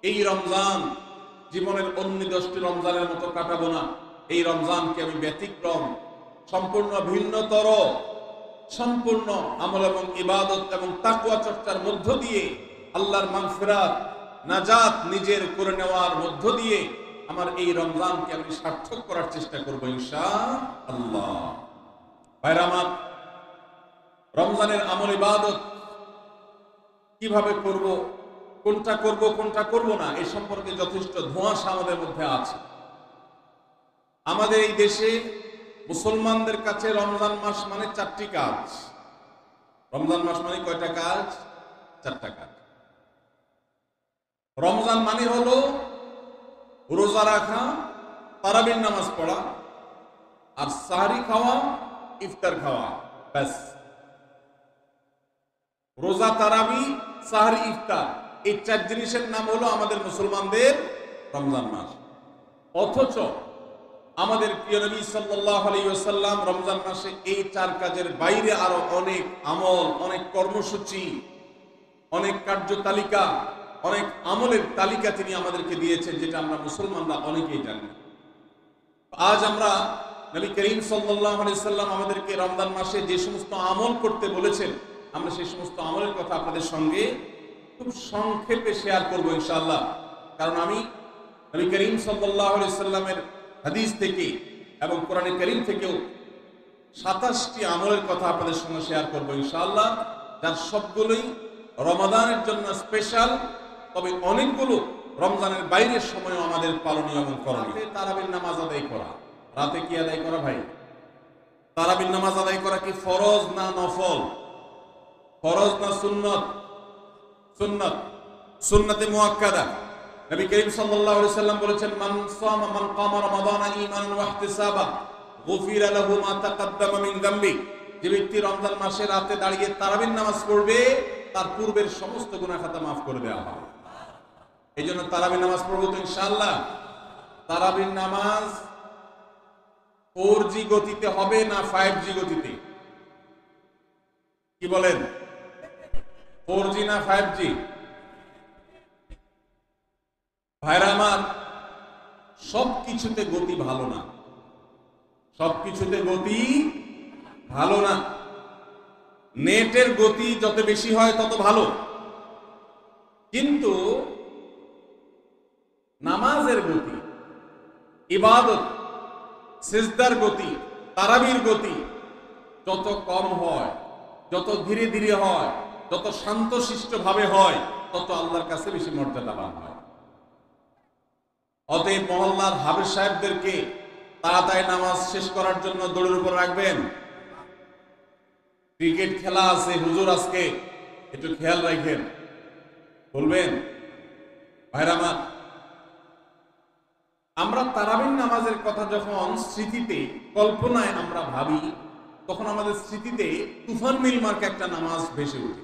এই রমজান জীবনের অন্য 10টি রমজানের মতো কাটাবো না। এই রমজানকে আমি ব্যতিক্রম, সম্পূর্ণ ভিন্নতর, সম্পূর্ণ আমল এবং ইবাদত এবং তাকওয়া চর্চার মধ্য দিয়ে আল্লাহর মাগফিরাত নাজাত নিজের করে নেওয়ার মধ্য দিয়ে আমার এই রমজানকে আমি সার্থক করার চেষ্টা করব ইনশাআল্লাহ। ভাইরা আমার, রমজানের আমল ইবাদত কিভাবে করব, কোনটা করব কোনটা করব না, এই সম্পর্কে যথেষ্ট ধোঁয়াশা আমাদের মধ্যে আছে। আমাদের এই দেশে মুসলমানদের কাছে রমজান মাস মানে 4টি কাজ। রমজান মাস মানে কয়টা কাজ? 4টা কাজ। রমজান মানে হলো রোজা রাখা, তারাবির নামাজ পড়া, আর সাহরি খাওয়া, ইফতার খাওয়া, ব্যাস। রোজা, তারাবি, সাহরি, ইফতার, এই 4 জিনিসের নাম হলো আমাদের মুসলমানদের রমজান মাস। অথচ আমাদের প্রিয় নবী সাল্লাল্লাহু আলাইহি ওয়াসাল্লাম রমজান মাসে এই 4 কাজের বাইরে আরো অনেক আমল, অনেক কর্মসূচি, অনেক কার্যতালিকা, অনেক আমলের তালিকা তিনি আমাদেরকে দিয়েছেন, যেটা আমরা মুসলমানরা অনেকেই জানি। আজ আমরা নবী করিম সাল্লাল্লাহু আলাইহি ওয়াসাল্লাম আমাদেরকে রমজান মাসে যে সমস্ত আমল করতে বলেছেন, আমরা সেই সমস্ত আমলের কথা আপনাদের সঙ্গে খুব সংক্ষেপে শেয়ার করব ইনশাআল্লাহ। কারণ আমি নবী করিম সাল্লাল্লাহু আলাইহি ওয়াসাল্লামের হাদিস থেকে এবং কোরআনে কারীম থেকেও 27টি আমলের কথা আপনাদের সঙ্গে শেয়ার করব ইনশাআল্লাহ, যার সবগুলোই রমাদানের জন্য স্পেশাল, তবে অনেকগুলো রমজানের বাইরের সময়ও আমাদের পালনীয় এবং করণীয়। তারাবির নামাজ আদায় করা, রাতে কি আদায় করা ভাই? তারাবির নামাজ আদায় করা কি ফরজ না নফল? ফরজ না সুন্নত? সুন্নত, সুন্নতে মুআক্কাদা। নবী করিম সাল্লাল্লাহু আলাইহি সাল্লাম বলেছেন, মান সামা মান কামা রমাদানা ঈমানান ওয়া ইহতিসাবা গুফিরা লাহু মা তাকাদ্দামা মিন যামবি। যে ব্যক্তি রমজান মাসে রাতে দাঁড়িয়ে তারাবির নামাজ পড়বে, তার পূর্বের সমস্ত গুনাহ খাতা মাফ করে দেওয়া হবে। এইজন্য তারাবির নামাজ পড়বো তো ইনশাআল্লাহ। তারাবির নামাজ 4G গতিতে হবে না 5G গতিতে? কি বলেন? 4G না 5G? ভাইরা আমার, সবকিছুতে গতি ভালো না, সবকিছুতে গতি ভালো না। নেটের গতি যত বেশি হয় তত ভালো, কিন্তু নামাজের গতি, ইবাদত, সিজদার গতি, তারাবির গতি যত কম হয়, যত ধীরে ধীরে হয়, যত শান্তশিষ্ট ভাবে হয়, তত আল্লাহর কাছে বেশি মর্যাদাবান হয়। অতএব মহল্লার হাফেজ সাহেবদেরকে তাড়াতাড়ি নামাজ শেষ করার জন্য দৌড়ের উপর রাখবেন। ক্রিকেট খেলা আছে হুজুর, আজকে একটু খেয়াল রাখবেন, বলবেন। ভাইরা আমার, আমরা তারাবির নামাজের কথা যখন স্মৃতিতে, কল্পনায় আমরা ভাবি, তখন আমাদের স্মৃতিতে তুফান মিল মার্কা একটা নামাজ ভেসে ওঠে,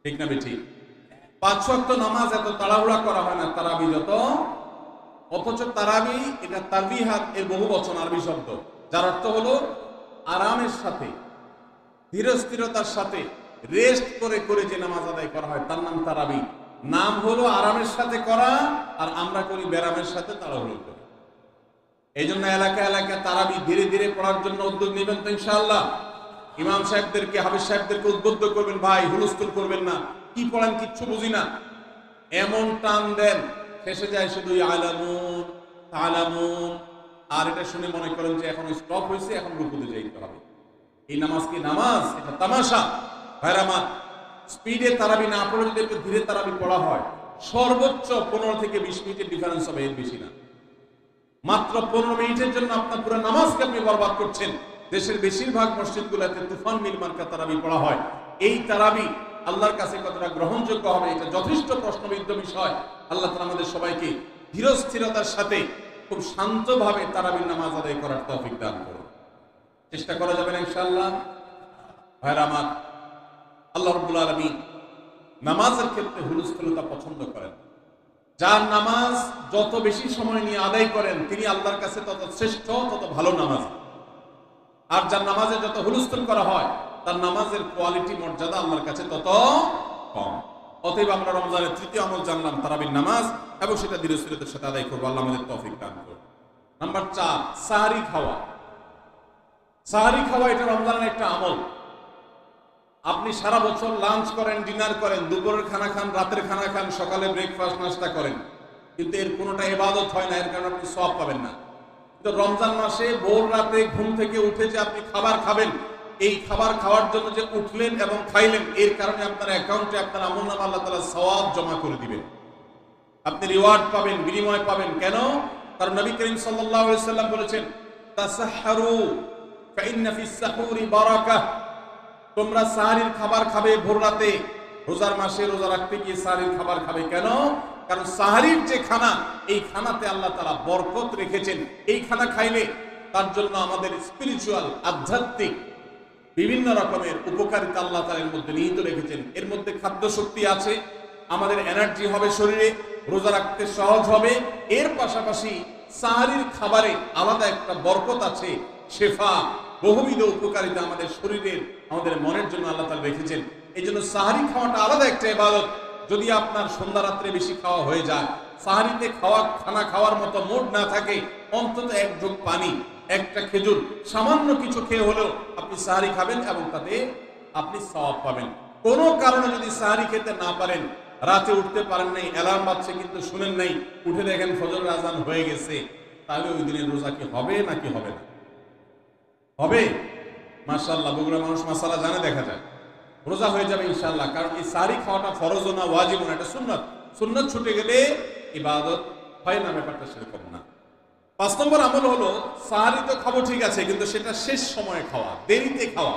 ঠিক না বেঠিক? 5 ওয়াক্ত নামাজ এত তাড়াহুড়া করা হয় না তারাবি যত। অথচ তারাবি এটা তারবিহাত এর বহু বচন আরবি শব্দ, যার অর্থ হলো আরামের সাথে, ধীরস্থিরতার সাথে, রেস্ট করে করে যে নামাজ আদায় করা হয় তার নাম তারাবি। নাম হলো আরামের সাথে করা, আর আমরা করি ব্যারামের সাথে তাড়াহুড়ো করি। এই জন্য এলাকা এলাকায় তারাবি ধীরে ধীরে পড়ার জন্য উদ্যোগ নেবেন তো ইনশাআল্লাহ। ইমাম সাহেবদেরকে, হাফেজ সাহেবদেরকে উদ্বুদ্ধ করবেন, ভাই হুলস্থুল করবেন না, কি পড়ান কিচ্ছু বুঝি না, এমন টান দেন শেষে যায় শুধু আলামুন তালামুন, আর এটা শুনে মনে করেন যে এখন স্টপ হয়েছে, এখন রুকুতে যাইতে হবে। এই নামাজ কি নামাজ? এটা তামাশা। ভাইরা আমার, স্পিডে তারাবি না পড়ে যদি একটু ধীরে তারাবি পড়া হয়, সর্বোচ্চ 15 থেকে 20 মিনিটের ডিফারেন্স হবে, এর বেশি না। মাত্র 15 মিনিটের জন্য আপনার পুরো নামাজকে আপনি বরবাদ করছেন। দেশের বেশিরভাগ মসজিদগুলোতে তুফান মিল মার্কা তারাবি পড়া হয়। এই তারাবি আল্লাহর কাছে কতটা গ্রহণযোগ্য হবে, এটা যথেষ্ট প্রশ্নবিদ্ধ বিষয়। আল্লাহ তাআলা আমাদের সবাইকে ধীরস্থিরতার সাথে খুব শান্তভাবে তারাবির নামাজ আদায় করার তৌফিক দান করুন। চেষ্টা করা যাবে না ইনশাআল্লাহ। ভাইরা আমার, আল্লাহ রাব্বুল আলামিন নামাজের ক্ষেত্রে হুলস্থুলতা পছন্দ করেন। যার নামাজ যত বেশি সময় নিয়ে আদায় করেন, তিনি আল্লাহর কাছে তত শ্রেষ্ঠ, তত ভালো নামাজ। আর যার নামাজে যত হুলস্থুল করা হয়, তার নামাজের কোয়ালিটি, মর্যাদা আল্লাহর কাছে তত কম। অতএব আমরা রমজানের তৃতীয় আমল জানলাম তারাবির নামাজ, এবং সেটা দৃঢ়স্থিরতার সাথে আদায় করবো। আল্লাহ আমাদের তৌফিক দান করুন। নাম্বার 4, সাহরি খাওয়া। সাহরি খাওয়া এটা রমজানের একটা আমল। আপনি সারা বছর লাঞ্চ করেন, ডিনার করেন, দুপুরের খানা খান, রাতের খানা খান, সকালে ব্রেকফাস্ট নাস্তা করেন, কিন্তু এর কোনোটা ইবাদত হয় না, এর কারণে আপনি সওয়াব পাবেন না। কিন্তু রমজান মাসে ভোর রাতে ঘুম থেকে উঠে যে আপনি খাবার খাবেন, এই খাবার খাওয়ার জন্য যে উঠলেন এবং খাইলেন, এর কারণে আপনার অ্যাকাউন্টে আপনার আমলনামা আল্লাহ তাআলা সওয়াব জমা করে দিবেন। আপনি রিওয়ার্ড পাবেন, বিনিময় পাবেন। কেন? কারণ নবী করিম সাল্লাল্লাহু আলাইহি সাল্লাম বলেছেন, তাসাহহারু ফাইন্না ফিস সাহুরি বারাকাহ। তোমরা সাহরির খাবার খাবে ভোর রাতে। রোজার মাসে রোজা রাখতে গিয়ে সাহরির খাবার খাবে। কেন? কারণ সাহরির যে খানা, এই খানাতে আল্লাহ তাআলা বরকত রেখেছেন। এই খানা খাইলে তার জন্য আমাদের স্পিরিচুয়াল, আধ্যাত্মিক বিভিন্ন রকমের উপকারিতা আল্লাহ তাআলা এর মধ্যে নিহিত রেখেছেন। এর মধ্যে খাদ্য শক্তি আছে, আমাদের এনার্জি হবে শরীরে, রোজা রাখতে সহজ হবে। এর পাশাপাশি সাহরির খাবারে আলাদা একটা বরকত আছে, শেফা, বহুবিধ উপকারিতা আমাদের শরীরের, আমাদের মনের জন্য আল্লাহ তাআলা রেখেছেন। এই জন্য সাহরি খাওয়াটা আলাদা একটা ইবাদত। যদি আপনার সন্ধ্যা রাত্রে বেশি খাওয়া হয়ে যায়, সাহরিতে খানা খাওয়ার মতো মুড না থাকে, অন্তত এক ঢোক পানি, একটা খেজুর, সামান্য কিছু খেয়ে হলেও আপনি সাহরি খাবেন এবং তাতে আপনি সওয়াব পাবেন। কোনো কারণে যদি সাহরি খেতে না পারেন, রাতে উঠতে পারেন নাই, অ্যালার্ম বাজছে কিন্তু শুনেন নাই, উঠে দেখেন ফজরের আজান হয়ে গেছে, তাহলে ওই দিনের রোজা কি হবে নাকি হবে না? হবে। মাশাআল্লাহ, বগুড়া মানুষ মাসালা জানে, দেখা যায় রোজা হয়ে যাবে ইনশাআল্লাহ। কারণ এই সাহরি খাওয়াটা ফরজ না, ওয়াজিব না, এটা সুন্নাত। সুন্নাত ছুটে গেলে ইবাদত হয় না, ব্যাপারটা সেরকম না। 5 নম্বর আমল হলো, সাহরি তো খাবো ঠিক আছে, কিন্তু সেটা শেষ সময়ে খাওয়া, দেরিতে খাওয়া।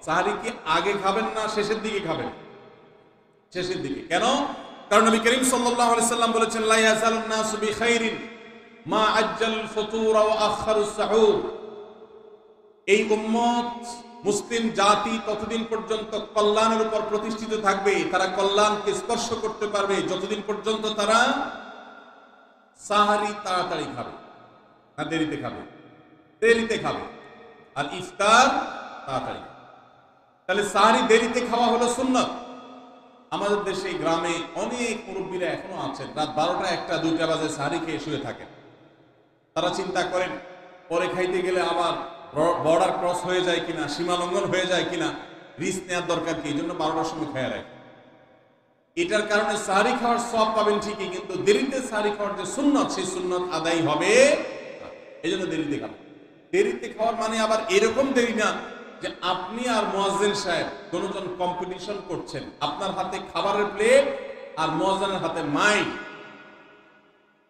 সাহরি কি আগে খাবেন না শেষের দিকে খাবেন? শেষের দিকে। কেন? কারণ নবী করিম সাল্লাল্লাহু আলাইহি সাল্লাম বলেছেন, লা ইয়াজালুন নাসু বিখাইরিন মা আজ্জাল ফুতুর ওয়া আখারুস সাহুর। এই উম্মত, মুসলিম জাতি ততদিন পর্যন্ত কল্যাণের উপর প্রতিষ্ঠিত থাকবে, তারা কল্যাণকে স্পর্শ করতে পারবে যতদিন পর্যন্ত তারা সাহরি তাড়াতাড়ি খাবে না দেরিতে খাবে? দেরিতে খাবে। আর ইফতার তাড়াতাড়ি। তাহলে সাহরি দেরিতে খাওয়া হলো সুন্নাত। আমাদের দেশে গ্রামে অনেক মুরব্বীরা এখনো আছেন, রাত 12টা, 1টা, 2টা বাজে সাহরি খেয়ে শুয়ে থাকেন। তারা চিন্তা করেন পরে খাইতে গেলে আবার বর্ডার ক্রস হয়ে যায় কিনা, সীমা লঙ্ঘন হয়ে যায় কিনা, রিস্ক নেওয়ার দরকার কি, এই জন্য 12টার সময় খেয়ে রাখে। এটার কারণে সাহরি খাওয়ার সওয়াব পাবেন ঠিকই, কিন্তু দেরিতে সাহরি খাওয়ার যে সুন্নত, সেই সুন্নত আদায় হবে। এই জন্য দেরিতে খাবেন। দেরিতে খাওয়ার মানে আবার এরকম দেরি না যে আপনি আর মুয়াজ্জিন সাহেব দুজন কম্পিটিশন করছেন, আপনার হাতে খাবারের প্লেট আর মুয়াজ্জিনের হাতে মাইক,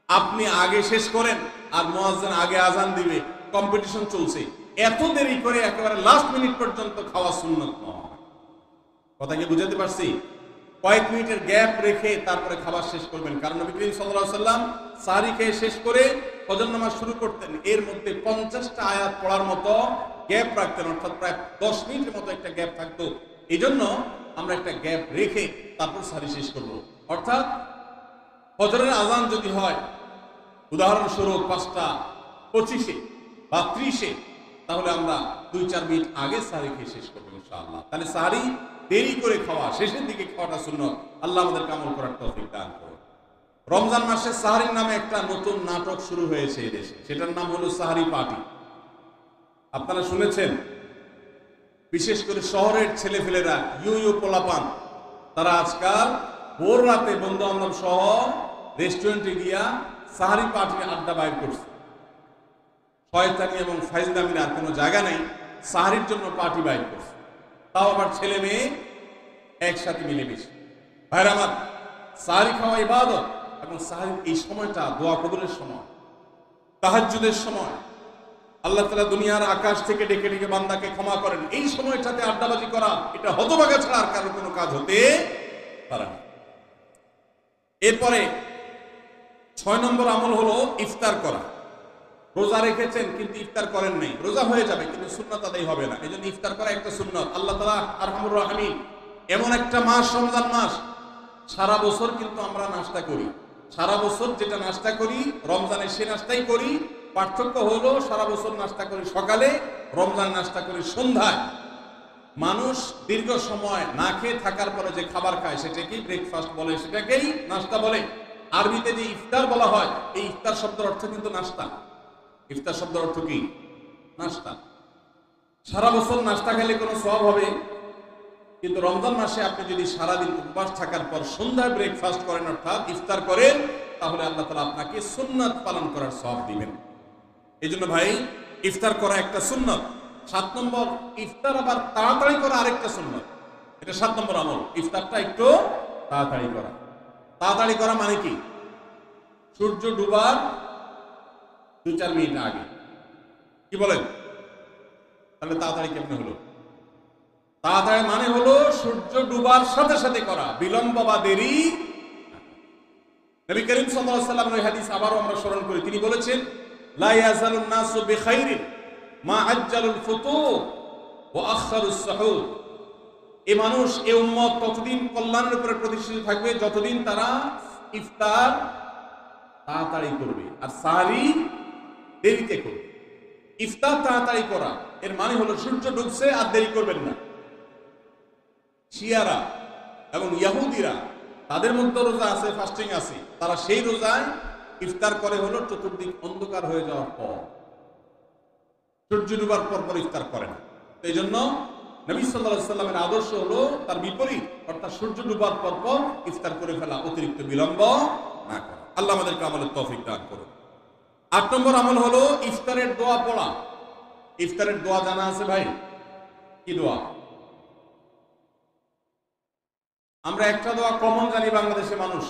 আপনি আগে শেষ করেন আর মুয়াজ্জিন আগে আজান দিবে, কম্পিটিশন চলছে। এত দেরি করে একেবারে লাস্ট মিনিট পর্যন্ত খাওয়া সুন্নাত নয়। কথা কি বুঝাতে পারছি? কয়েক মিনিটের গ্যাপ রেখে তারপরে খাবার শেষ করবেন। কারণ নবী করিম সাল্লাল্লাহু আলাইহি সাল্লাম সাহরি খেয়ে শেষ করে ফজর নামাজ শুরু করতেন, এর মধ্যে 50টা আয়াত পড়ার মতো গ্যাপ রাখতেন, অর্থাৎ প্রায় 10 মিনিটের মতো একটা গ্যাপ থাকতো। এই জন্য আমরা একটা গ্যাপ রেখে তারপর সাহরি শেষ করব। অর্থাৎ ফজরের আজান যদি হয় উদাহরণস্বরূপ 5:25 বা 30, তাহলে আমরা 2-4 মিনিট আগে সাহরি খেয়ে শেষ করবো ইনশাআল্লাহ। তাহলে সাহরি দেরি করে খাওয়া, শেষের দিকে খাওয়াটা সুন্নাত। আল্লাহ আমাদের আমল করার তৌফিক দান করুন। রমজান মাসে সাহরির নামে একটা নতুন নাটক শুরু হয়েছে এই দেশে, সেটার নাম হলো সাহরি পার্টি। আপনারা শুনেছেন? বিশেষ করে শহরের ছেলেফেলেরা, ইউ পোলাপান, তারা আজকাল ভোর রাতে বন্ধু বান্ধব সহ রেস্টুরেন্টে গিয়া সাহরি পার্টির আড্ডা বাইর করছে। শয়তানি এবং ফাইজলামির আর কোনো জায়গা নেই, সাহরির জন্য পার্টি বাইর করছে, তাও আবার ছেলে মেয়ে একসাথে মিলেমিশে। ভাইরা আমার, সাহরি খাওয়া ইবাদত, এবং সাহরির এই সময়টা দোয়া কবুলের সময়, তাহাজ্জুদের সময়। আল্লাহ তাআলা দুনিয়ার আকাশ থেকে ডেকে ডেকে বান্দাকে ক্ষমা করেন। এই সময়টাতে আড্ডাবাজি করা, এটা হতভাগা ছাড়া আর কারো কোনো কাজ হতে পারে না। এরপরে 6 নম্বর আমল হলো ইফতার করা। রোজা রেখেছেন কিন্তু ইফতার করেন নাই, রোজা হয়ে যাবে কিন্তু সুন্নাত আদায় হবে না। এই জন্য ইফতার করা একটা সুন্নাত। আল্লাহ তাআলা আরহামুর রাহিমিন, এমন একটা মাস রমজান মাস, সারা বছর কিন্তু আমরা নাস্তা করি, সারা বছর যেটা নাস্তা করি রমজানে সে নাস্তাই করি। পার্থক্য হলো সারা বছর নাস্তা করি সকালে, রমজান নাস্তা করি সন্ধ্যায়। মানুষ দীর্ঘ সময় না খেয়ে থাকার পরে যে খাবার খায় সেটাকেই ব্রেকফাস্ট বলে, সেটাকেই নাস্তা বলে। আরবিতে যে ইফতার বলা হয়, এই ইফতার শব্দের অর্থ কিন্তু নাস্তা। ইফতার শব্দের অর্থ কি? নাস্তা। সারা বছর নাস্তা খেলে কোনো সওয়াব হবে, কিন্তু রমজান মাসে আপনি যদি সারাদিন উপবাস থাকার পর সন্ধ্যায় ব্রেকফাস্ট করেন, অর্থাৎ ইফতার করেন, তাহলে আল্লাহ তাআলা আপনাকে সুন্নাত পালন করার সওয়াব দিবেন। এই জন্য ভাই, ইফতার করা একটা সুন্নাত। 7 নম্বর, ইফতার আবার তাড়াতাড়ি করা আরেকটা সুন্নাত। এটা 7 নম্বর আমল, ইফতারটা একটু তাড়াতাড়ি করা। তাড়াতাড়ি করা মানে কি? সূর্য ডুবার 2-4 মিনিট আগে। কি বলেন? তাহলে তাড়াতাড়ি কেমনে হলো? তাড়াতাড়ি মানে হলো সূর্য ডুবার সাথে সাথে করা, বিলম্ব বা দেরি। নবী করিম সাল্লাল্লাহু আলাইহি ওয়াসাল্লামের হাদিস আবারও আমরা স্মরণ করি। তিনি বলেছেন, লা ইয়াজালুন নাসু বিখাইরিন মা আজ্জালুল ফুতুর ওয়া আখারুস সুহুর। এই মানুষ, এই উম্মত ততদিন কল্যাণের উপরে প্রতিষ্ঠিত থাকবে যতদিন তারা ইফতার তাড়াতাড়ি করবে আর সাহরি দেরিতে করবে। ইফতার তাড়াতাড়ি করা এর মানে হলো সূর্য ডুবছে আর দেরি করবেন না। শিয়ারা এবং ইহুদিরা, তাদের মধ্যে রোজা আছে, ফাস্টিং আছে, তারা সেই রোজায় ইফতার করে হলো চতুর্দিক অন্ধকার হয়ে যাওয়ার পর, সূর্য ডুবার পর পর ইফতার করে না। এই জন্য নবী সাল্লাল্লাহু আলাইহি ওয়াসাল্লামের আদর্শ হলো তার বিপরীত, অর্থাৎ সূর্য ডুবার পর পর ইফতার করে ফেলা, অতিরিক্ত বিলম্ব না করা। আল্লাহ আমাদেরকে আমলের তৌফিক দান করুন। 8 নম্বর আমল হলো ইফতারের দোয়া পড়া। ইফতারের দোয়া জানা আছে ভাই? কি দোয়া? আমরা একটা দোয়া কমন জানি বাংলাদেশের মানুষ,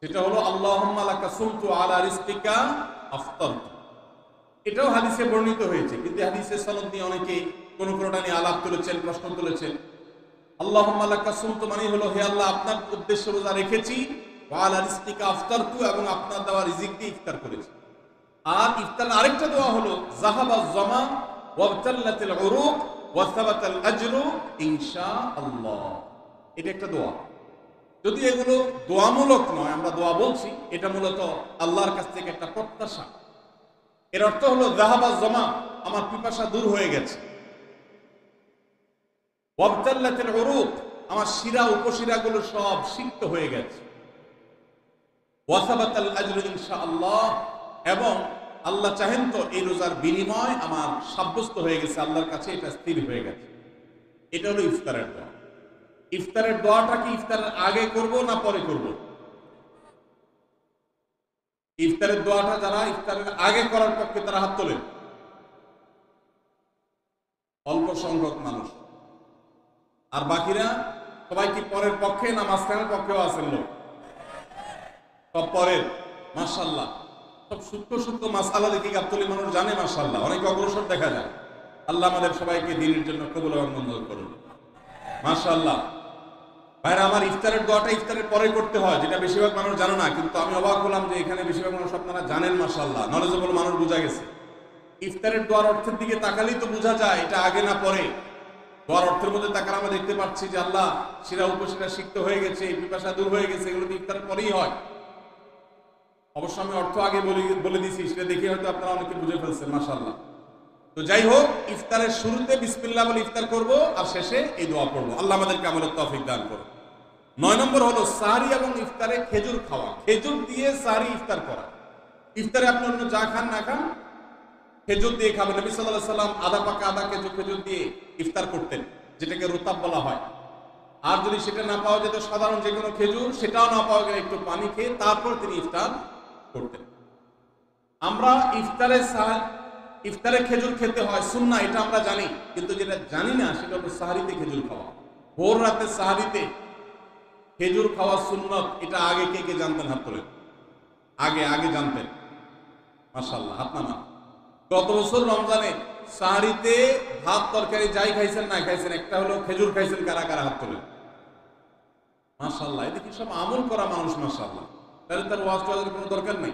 সেটা হলো আল্লাহুম্মা লাকা সুমতু আলা রিজকিকা আফতারতু। এটাও হাদিসে বর্ণিত হয়েছে, কিন্তু হাদিসের সনদ নিয়ে অনেকে কোনটা নিয়ে আলাপ তুলেছেন, প্রশ্ন তুলেছেন। আল্লাহুম্মা লাকা সুমতু মানে হলো, হে আল্লাহ, আপনার উদ্দেশ্যে রোজা রেখেছি, ওয়া আলা রিজকিকা আফতারতু, এবং আপনার দেওয়া রিজিক দিয়ে ইফতার করেছি। আর ইফতারের আরেকটা দোয়া হলো যাহাবাজ জামা ওয়াবতাল্লাতিল উরুক ওয়া সাবাতাল আজরু ইনশাআল্লাহ। এটা একটা দোয়া। যদি এগুলো দোয়ামূলক নয়, আমরা দোয়া বলছি, এটা মূলত আল্লাহর কাছ থেকে একটা প্রত্যাশা। এর অর্থ হলো যাহাবাজ জামা, আমার পিপাসা দূর হয়ে গেছে। ওয়াবতাল্লাতিল উরুক, আমার শিরা উপশিরাগুলো সব সিক্ত হয়ে গেছে। ওয়া সাবাতাল আজরু ইনশাআল্লাহ, এবং আল্লাহ চাহেন তো এই রোজার বিনিময় আমার সাব্যস্ত হয়ে গেছে আল্লাহর কাছে, এটা স্থির হয়ে গেছে। এটা হলো ইফতারের দোয়া। ইফতারের দোয়াটা কি ইফতারের আগে করব না পরে করব? ইফতারের দোয়াটা যারা ইফতারের আগে করার পক্ষে তারা হাত তোলেন। অল্প সংখ্যক মানুষ। আর বাকিরা সবাই কি পরের পক্ষে না মাঝখানের পক্ষেও আছেন লোক? সব পরের। মাশাআল্লাহ, সব সূক্ষ্ম সূক্ষ্ম মাসআলা দেখে গাবতলী মানুষ জানে, মাশাআল্লাহ, অনেক অগ্রসর দেখা যায়। আল্লাহ আমাদের সবাইকে দ্বীনের জন্য কবুল এবং মঞ্জুর করুন। মাশাআল্লাহ। ভাইরা আমার, ইফতারের দোয়াটা ইফতারের পরে করতে হয়, যেটা বেশিরভাগ মানুষ জানো না, কিন্তু আমি অবাক হলাম যে এখানে বেশিরভাগ মানুষ আপনারা জানেন। মাশাআল্লাহ, নলেজেবল মানুষ, বোঝা গেছে। ইফতারের দোয়ার অর্থের দিকে তাকালেই তো বোঝা যায় এটা আগে না পরে। দোয়ার অর্থের মধ্যে তাকালে আমরা দেখতে পাচ্ছি যে আল্লাহ শিরা উপশিরা সিক্ত হয়ে গেছে, পিপাসা দূর হয়ে গেছে, এগুলো তো ইফতারের পরেই হয়। অবশ্য আমি অর্থ আগে বলে দিছি, সেটা দেখে হয়তো আপনারা অনেকে বুঝে ফেলছেন। মাশাআল্লাহ। তো যাই হোক, ইফতারের শুরুতে বিসমিল্লাহ বলে ইফতার করব, আর শেষে এই দোয়া পড়বো। আল্লাহ আমাদেরকে আমলের তৌফিক দান করুন। 9 নম্বর হলো সাহরি এবং ইফতারে খেজুর খাওয়া। খেজুর দিয়ে সাহরি ইফতার করা। ইফতারে আপনি অন্য যা খান না খান, খেজুর দিয়ে খাবেন। নবী সাল্লাল্লাহু আলাইহি ওয়াসাল্লাম আধা পাকা আধা খেজুর দিয়ে ইফতার করতেন, যেটাকে রুতাব বলা হয়। আর যদি সেটা না পাওয়া যেত, সাধারণ যে কোনো খেজুর, সেটাও না পাওয়া গেলে একটু পানি খেয়ে তারপর তিনি ইফতার করতেন। আমরা ইফতারে খেজুর খেতে হয় সুন্নাহ, এটা আমরা জানি, কিন্তু যেটা জানি না সেটা হলো সাহরিতে খেজুর খাওয়া। ভোর রাতে সাহরিতে খেজুর খাওয়া সুন্নাত। এটা আগে কে কে জানতেন? হাত তোলেন। আগে জানতেন? মাশাআল্লাহ, হাত নামান। গত বছর রমজানে সাহরিতে ভাত তরকারি যাই খাইছেন না খাইছেন, একটা হলো খেজুর খাইছেন, কারা কারা হাত তোলেন? মাশাআল্লাহ, এটা কি সব আমল করা মানুষ। মাশাআল্লাহ, তাহলে তার ওয়াজ টোয়াজের কোনো দরকার নেই।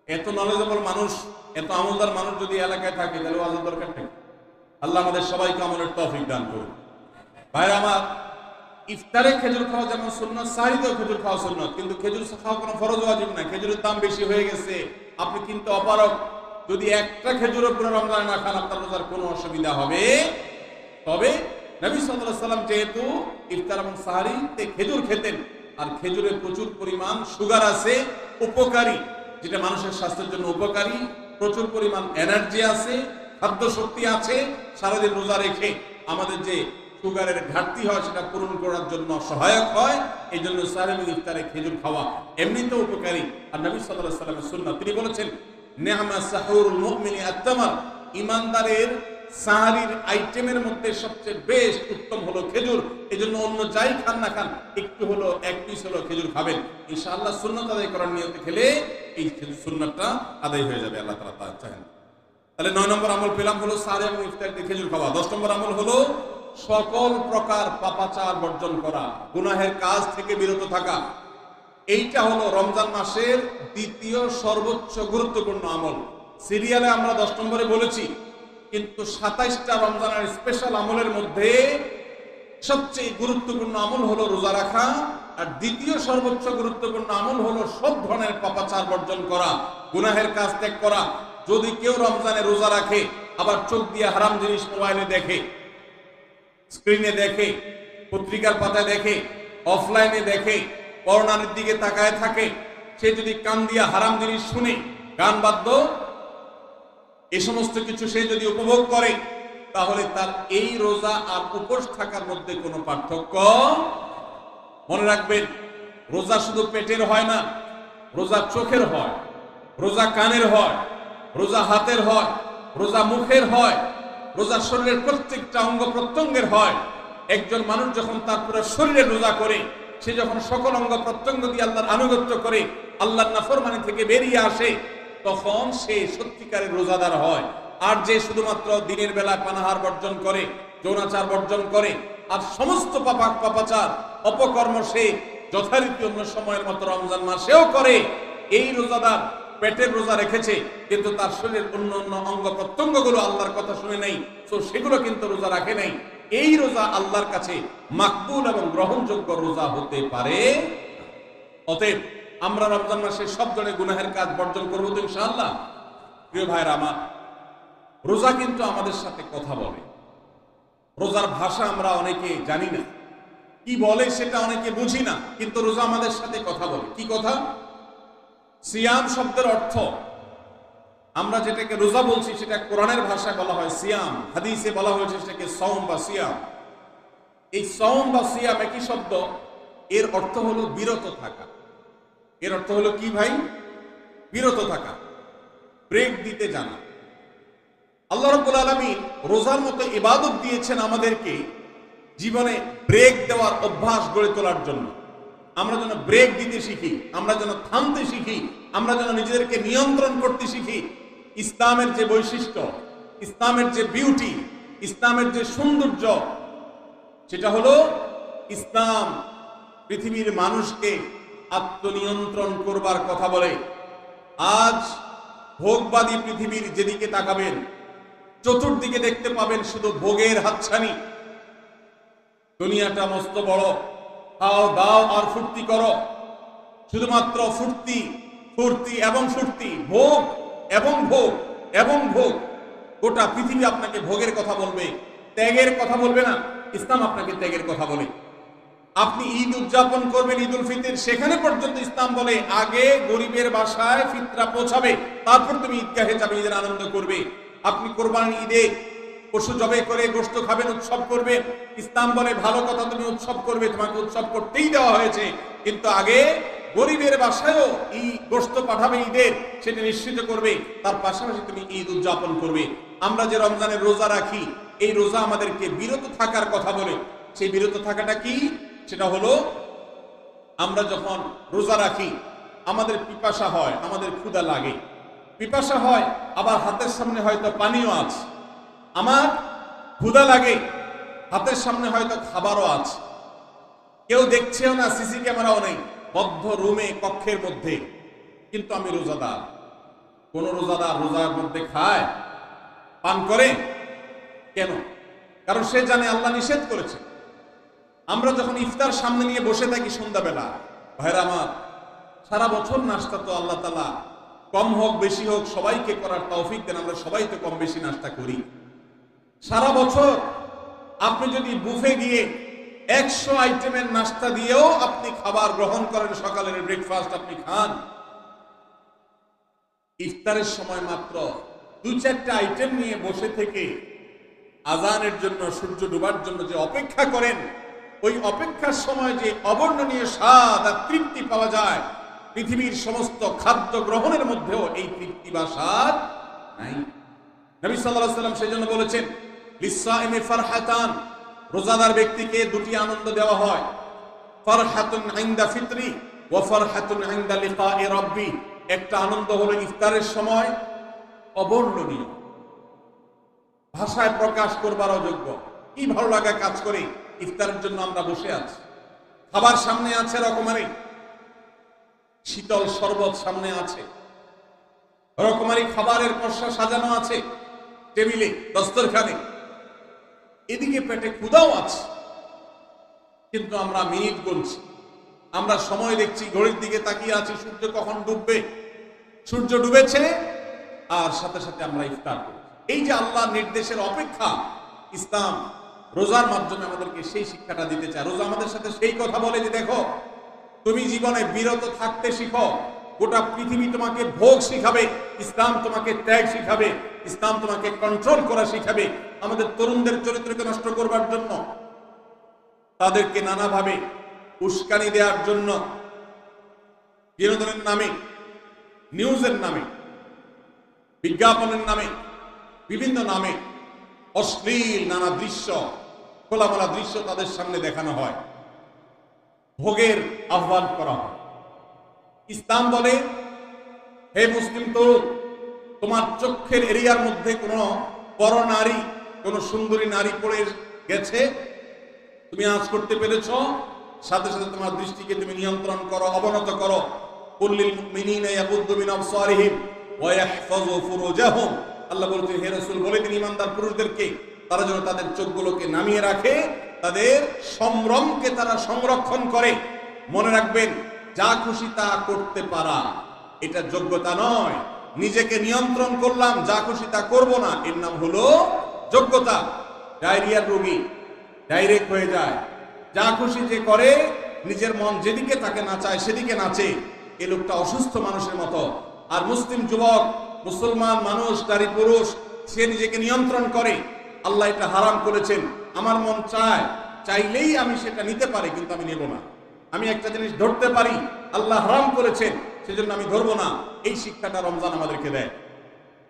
এত নলেজেবল মানুষ, এত আমলদার মানুষ যদি এলাকায় থাকে, তাহলে ওয়াজের দরকার নেই। আল্লাহ আমাদের সবাইকে আমলের তৌফিক দান করুন। ভাইরা আমার, ইফতারে খেজুর খাওয়া যেমন সুন্নাত, সাহরিতেও খেজুর খাওয়া সুন্নাত, কিন্তু খেজুর খাওয়া কোনো ফরজ ওয়াজিব না। খেজুরের দাম বেশি হয়ে গেছে, আপনি কিন্তু অপারক। যদি একটা খেজুরের পুরো রমজানে না খান, আপনার রোজার কোনো অসুবিধা হবে তবে নবী সাল্লাল্লাহু আলাইহি সাল্লাম যেহেতু ইফতার এবং সাহারিতে খেজুর খেতেন, আর খেজুরে প্রচুর পরিমাণ সুগার আছে, উপকারী, যেটা মানুষের স্বাস্থ্যের জন্য উপকারী, প্রচুর পরিমাণ এনার্জি আছে, খাদ্য শক্তি আছে, সারাদিন রোজা রেখে আমাদের যে সুগারের ঘাটতি হয় সেটা পূরণ করার জন্য সহায়ক হয়। এই জন্য সাহারি এবং ইফতারে খেজুর খাওয়া এমনিতেও উপকারী। আর নবী সাল্লাল্লাহু আলাইহি সাল্লামের সুন্নাহ, তিনি বলেছেন নি'মা সাহুরুল মুমিনি আত-তামার, ইমানদারের সাহারির আইটেমের মধ্যে সবচেয়ে বেস্ট উত্তম হলো খেজুর। এই জন্য অন্য যাই খান না খান, একটু হলো, এক পিস হলো খেজুর খাবেন, ইনশাআল্লাহ সুন্নাত আদায় করার নিয়তে খেলে এই সুন্নাতটা আদায় হয়ে যাবে, আল্লাহ তাআলা তা চাহেন। তাহলে 9 নম্বর আমল পেলাম হলো সাহারি এবং ইফতারিতে খেজুর খাওয়া। 10 নম্বর আমল হলো সকল প্রকার পাপাচার বর্জন করা, গুনাহের কাজ থেকে বিরত থাকা। এইটা হলো রমজান মাসের দ্বিতীয় সর্বোচ্চ গুরুত্বপূর্ণ আমল। সিরিয়ালে আমরা 10 নম্বরে বলেছি, কিন্তু 27টা রমজানের স্পেশাল আমলের মধ্যে সবচেয়ে গুরুত্বপূর্ণ আমল হলো রোজা রাখা, আর দ্বিতীয় সর্বোচ্চ গুরুত্বপূর্ণ আমল হলো সব ধরনের পাপাচার বর্জন করা, গুনাহের কাজ ত্যাগ করা। যদি কেউ রমজানে রোজা রাখে আবার চোখ দিয়ে হারাম জিনিস মোবাইলে দেখে, স্ক্রিনে দেখে, পত্রিকার পাতায় দেখে, অফলাইনে দেখে, করোনার দিকে তাকায় থাকে, সে যদি কান দিয়া হারাম জিনিস শুনে, গান বাদ্য, এই সমস্ত কিছু সে যদি উপভোগ করে, তাহলে তার এই রোজা আর উপোস থাকার মধ্যে কোনো পার্থক্য। মনে রাখবেন, রোজা শুধু পেটের হয় না, রোজা চোখের হয়, রোজা কানের হয়, রোজা হাতের হয়, রোজা মুখের হয়, রোজা শরীরের প্রত্যেকটা অঙ্গ প্রত্যঙ্গের হয়। একজন মানুষ যখন তার পুরো শরীরে রোজা করে, সে যখন সকল অঙ্গ প্রত্যঙ্গ দিয়ে আল্লাহর আনুগত্য করে, আল্লাহর নাফরমানি থেকে বেরিয়ে আসে, তখন সে সত্যিকারের রোজাদার হয়। আর যে শুধুমাত্র দিনের বেলায় পানাহার বর্জন করে, যৌনাচার বর্জন করে, আর সমস্ত পাপাচার অপকর্ম সে যথারীতি অন্য সময়ের মতো রমজান মাসেও করে, এই রোজাদার পেটের রোজা রেখেছে কিন্তু তার শরীরের অন্য অন্য অঙ্গ প্রত্যঙ্গ গুলো আল্লাহর কথা শুনে নেই, তো সেগুলো কিন্তু রোজা রাখে নাই। এই রোজা আল্লাহর কাছে মাকবুল এবং গ্রহণযোগ্য রোজা হতে পারে। অতএব আমরা রমজান মাসে সব ধরনের গুনাহের কাজ বর্জন করবো তো ইনশাআল্লাহ। প্রিয় ভাইরা আমার, রোজা কিন্তু আমাদের সাথে কথা বলে। রোজার ভাষা আমরা অনেকে জানি না, কি বলে সেটা অনেকে বুঝি না, কিন্তু রোজা আমাদের সাথে কথা বলে। কি কথা? সিয়াম শব্দের অর্থ, আমরা যেটাকে রোজা বলছি সেটা কোরআনের ভাষায় বলা হয় সিয়াম, হাদিসে বলা হয়েছে সেটাকে সওম বা সিয়াম। এই সওম বা সিয়াম একই শব্দ, এর অর্থ হলো বিরত থাকা। এর অর্থ হলো কি ভাই? বিরত থাকা, ব্রেক দিতে জানা। আল্লাহ রাব্বুল আলামিন রোজার মতো ইবাদত দিয়েছেন আমাদেরকে জীবনে ব্রেক দেওয়ার অভ্যাস গড়ে তোলার জন্য। আমরা যেন ব্রেক দিতে শিখি, আমরা যেন থামতে শিখি, আমরা যেন নিজেদেরকে নিয়ন্ত্রণ করতে শিখি। ইসলামের যে বৈশিষ্ট্য, ইসলামের যে বিউটি, ইসলামের যে সৌন্দর্য, সেটা হলো ইসলাম পৃথিবীর মানুষকে আত্মনিয়ন্ত্রণ করবার কথা বলে। আজ ভোগবাদী পৃথিবীর যেদিকে তাকাবেন, চতুর্দিকে দেখতে পাবেন শুধু ভোগের হাতছানি। দুনিয়াটা মস্ত বড়, খাও দাও আর ফুর্তি করো, শুধুমাত্র ফুর্তি, ফুর্তি এবং ফুর্তি, ভোগ এবং ভোগ এবং ভোগ। গোটা পৃথিবী আপনাকে ভোগের কথা বলবে, ত্যাগের কথা বলবে না। ইসলাম আপনাকে ত্যাগের কথা বলে। আপনি ঈদ উদযাপন করবেন, ঈদ উল ফিতর, সেখানে পর্যন্ত ইসলাম বলে আগে গরিবের বাসায় ফিতরা পৌঁছাবে, তারপর তুমি ঈদগাহে যাবে, ঈদের আনন্দ করবে। আপনি কোরবানি ঈদে পশু জবাই করে গোশত খাবেন, উৎসব করবেন। ইসলাম বলে ভালো কথা, তুমি উৎসব করবে, তোমাকে উৎসব করতেই দেওয়া হয়েছে, কিন্তু আগে গরিবের বাসায়ও এই গোশত পাঠাবে ঈদের, সেটা নিশ্চিত করবে, তার পাশাপাশি তুমি ঈদ উদযাপন করবে। আমরা যে রমজানের রোজা রাখি, এই রোজা আমাদেরকে বিরত থাকার কথা বলে। সেই বিরত থাকাটা কি? সেটা হলো আমরা যখন রোজা রাখি আমাদের পিপাসা হয়, আমাদের ক্ষুধা লাগে, পিপাসা হয়, আবার হাতের সামনে হয়তো পানিও আছে। আমার ক্ষুধা লাগে, হাতের সামনে হয়তো খাবারও আছে, কেউ দেখছেও না, সিসি ক্যামেরাও নেই, বদ্ধ রুমে কক্ষের মধ্যে, কিন্তু আমি রোজাদার। কোন রোজাদার রোজার মধ্যে খায়, পান করে? কেন? কারণ সে জানে আল্লাহ নিষেধ করেছে। আমরা যখন ইফতার সামনে নিয়ে বসে থাকি সন্ধ্যাবেলা, ভাইরা আমার, সারা বছর নাস্তা তো আল্লাহ তাআলা কম হোক বেশি হোক সবাইকে করার তৌফিক দেন। আমরা সবাই তো কম বেশি নাস্তা করি সারা বছর, আপনি যদি বুফে গিয়ে 100 আইটেমের নাস্তা দিয়েও আপনি খাবার গ্রহণ করেন, সকালের ব্রেকফাস্ট আপনি খান, ইফতারের সময় মাত্র 2-4টা আইটেম নিয়ে বসে থেকে আজানের জন্য, সূর্য ডুবার জন্য যে অপেক্ষা করেন, ওই অপেক্ষার সময় যে অবর্ণনীয় স্বাদ আর তৃপ্তি পাওয়া যায়, পৃথিবীর সমস্ত খাদ্য গ্রহণের মধ্যেও এই তৃপ্তি বা স্বাদ নাই। নবী সাল্লাল্লাহু আলাইহি ওয়াসাল্লাম সেজন্য বলেছেন, লিসাইমি ফারহাতান, রোজাদার ব্যক্তিকে দুটি আনন্দ দেওয়া হয়, ফারহাতুন ইনদা ফিতরি ওয়া ফারহাতুন ইনদা লিকাই রাব্বি। একটা আনন্দ হলো ইফতারের সময়, অবর্ণনীয়, ভাষায় প্রকাশ করবার অযোগ্য। কি ভালো লাগা কাজ করে ইফতারের জন্য আমরা বসে আছি, খাবার সামনে আছে, রকমারি শীতল শরবত সামনে আছে, রকমারি খাবারের পসরা সাজানো আছে টেবিলে, দস্তরখানে, এদিকে পেটে ক্ষুধাও আছে, কিন্তু আমরা মিনিট গুনছি, আমরা সময় দেখছি, ঘড়ির দিকে তাকিয়ে আছি, সূর্য কখন ডুববে। সূর্য ডুবেছে আর সাথে সাথে আমরা ইফতার করি। এই যে আল্লাহর নির্দেশের অপেক্ষা, ইসলাম রোজার মাধ্যমে আমাদেরকে সেই শিক্ষাটা দিতে চায়। রোজা আমাদের সাথে সেই কথা বলে যে দেখো, তুমি জীবনে বিরত থাকতে শিখো, গোটা পৃথিবী তোমাকে ভোগ শিখাবে, ইসলাম তোমাকে ত্যাগ শিখাবে, ইসলাম তোমাকে কন্ট্রোল করা শিখাবে। আমাদের তরুণদের চরিত্রকে নষ্ট করবার জন্য, তাদেরকে নানাভাবে উস্কানি দেওয়ার জন্য, বিনোদনের নামে, নিউজের নামে, বিজ্ঞাপনের নামে, বিভিন্ন নামে অশ্লীল নানা দৃশ্য, খোলামেলা দৃশ্য তাদের সামনে দেখানো হয়, ভোগের আহ্বান করা হয়। ইসলাম বলে, হে মুসলিম তরুণ, তোমার চোখের এরিয়ার মধ্যে কোনো বড় নারী, কোনো সুন্দরী নারী পড়ে গেছে, তুমি আজ করতে পেরেছ, সাথে সাথে তোমার দৃষ্টিকে তুমি নিয়ন্ত্রণ করো, অবনত করো। কুল্লিল মুমিনিনা ইয়াগুদ্দু মিন আবসারিহিম ওয়া ইয়াহফাযু ফুরুজাহুম। আল্লাহ বলছেন, হে রাসূল বলে দিন ঈমানদার পুরুষদেরকে, তারা যেন তাদের চোখগুলোকে নামিয়ে রাখে, তাদের সম্ভ্রমকে তারা সংরক্ষণ করে। মনে রাখবেন, যা খুশি তা করতে পারা এটা যোগ্যতা নয়। নিজেকে নিয়ন্ত্রণ করলাম, যা খুশি তা করব না, এর নাম হলো যোগ্যতা। ডায়রিয়ার রোগী ডাইরেক্ট হয়ে যায়, যা খুশি যে করে, নিজের মন যেদিকে তাকে নাচায় সেদিকে নাচে, এ লোকটা অসুস্থ মানুষের মতো। আর মুসলিম যুবক, মুসলমান মানুষ, নারী পুরুষ, সে নিজেকে নিয়ন্ত্রণ করে। আল্লাহ এটা হারাম করেছেন, আমার মন চায়, চাইলেই আমি সেটা নিতে পারি, কিন্তু আমি নেব না। আমি একটা জিনিস ধরতে পারি, আল্লাহ হারাম করেছেন, সেজন্য আমি ধরবো না। এই শিক্ষাটা রমজান আমাদেরকে দেয়।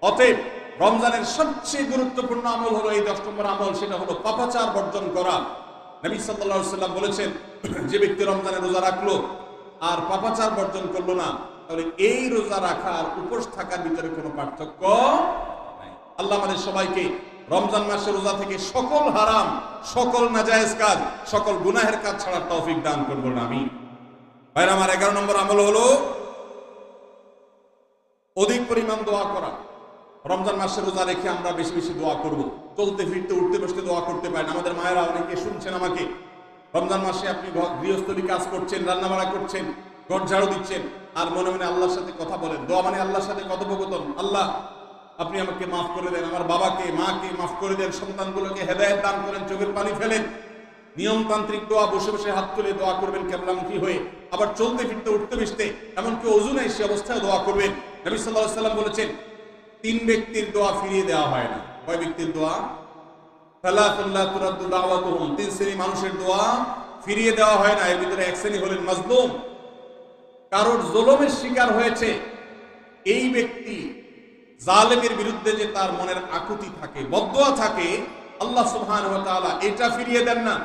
অতএব রমজানের সবচেয়ে গুরুত্বপূর্ণ আমল হলো এই 10 নম্বর আমল, সেটা হলো পাপাচার বর্জন করা। নবী সাল্লাল্লাহু আলাইহি ওয়াসাল্লাম বলেছেন, যে ব্যক্তি রমজানে রোজা রাখলো আর পাপাচার বর্জন করলো না, তাহলে এই রোজা রাখা আর উপোস থাকার ভিতরে কোনো পার্থক্য নাই। আল্লাহ আমাদের সবাইকে রমজান মাসে রোজা থেকে সকল হারাম, সকল নাজায়েজ কাজ, সকল গুনাহের কাজ ছাড়ার তৌফিক দান করবো না। আমি ভাইরা আমার 11 নম্বর আমল হলো অধিক পরিমাণ দোয়া করা। রমজান মাসে রোজা রেখে আমরা বেশি বেশি দোয়া করব। চলতে ফিরতে, উঠতে বসতে দোয়া করতে পারেন। আমাদের মায়েরা অনেকে শুনছেন আমাকে, রমজান মাসে আপনি গৃহস্থলী কাজ করছেন, রান্না বাড়া করছেন, ঘর ঝাড়ু দিচ্ছেন, আর মনে মনে আল্লাহর সাথে কথা বলেন। দোয়া মানে আল্লাহর সাথে কথোপকথন। আল্লাহ, আপনি আমাকে মাফ করে দেন, আমার বাবাকে মাকে মাফ করে দেন, সন্তানগুলোকে হেদায়েত দান করেন, চোখের পানি ফেলেন। নিয়মতান্ত্রিক দোয়া, বসে বসে হাত তুলে দোয়া করবেন কিবলামুখী হয়ে। আবার চলতে ফিরতে, উঠতে বসতে, এমনকি ওযু নাই সে অবস্থায় দোয়া করবেন। নবী সাল্লাল্লাহু আলাইহি ওয়াসাল্লাম বলেছেন, 3 ব্যক্তির দোয়া ফিরিয়ে দেওয়া হয় না। কয় ব্যক্তির দোয়া? সালাতুন লা তুরাদ্দু দাওয়াতুহুম। 3 শ্রেণী মানুষের দোয়া ফিরিয়ে দেওয়া হয় না। এর ভিতরে এক শ্রেণী হলেন মাজলুম, কারোর জুলুমের শিকার হয়েছে। এই ব্যক্তি জালেমের বিরুদ্ধে যে তার মনের আকুতি থাকে, বদদোয়া থাকে, আল্লাহ সুবহানাহু ওয়া তাআলা এটা ফিরিয়ে দেন না।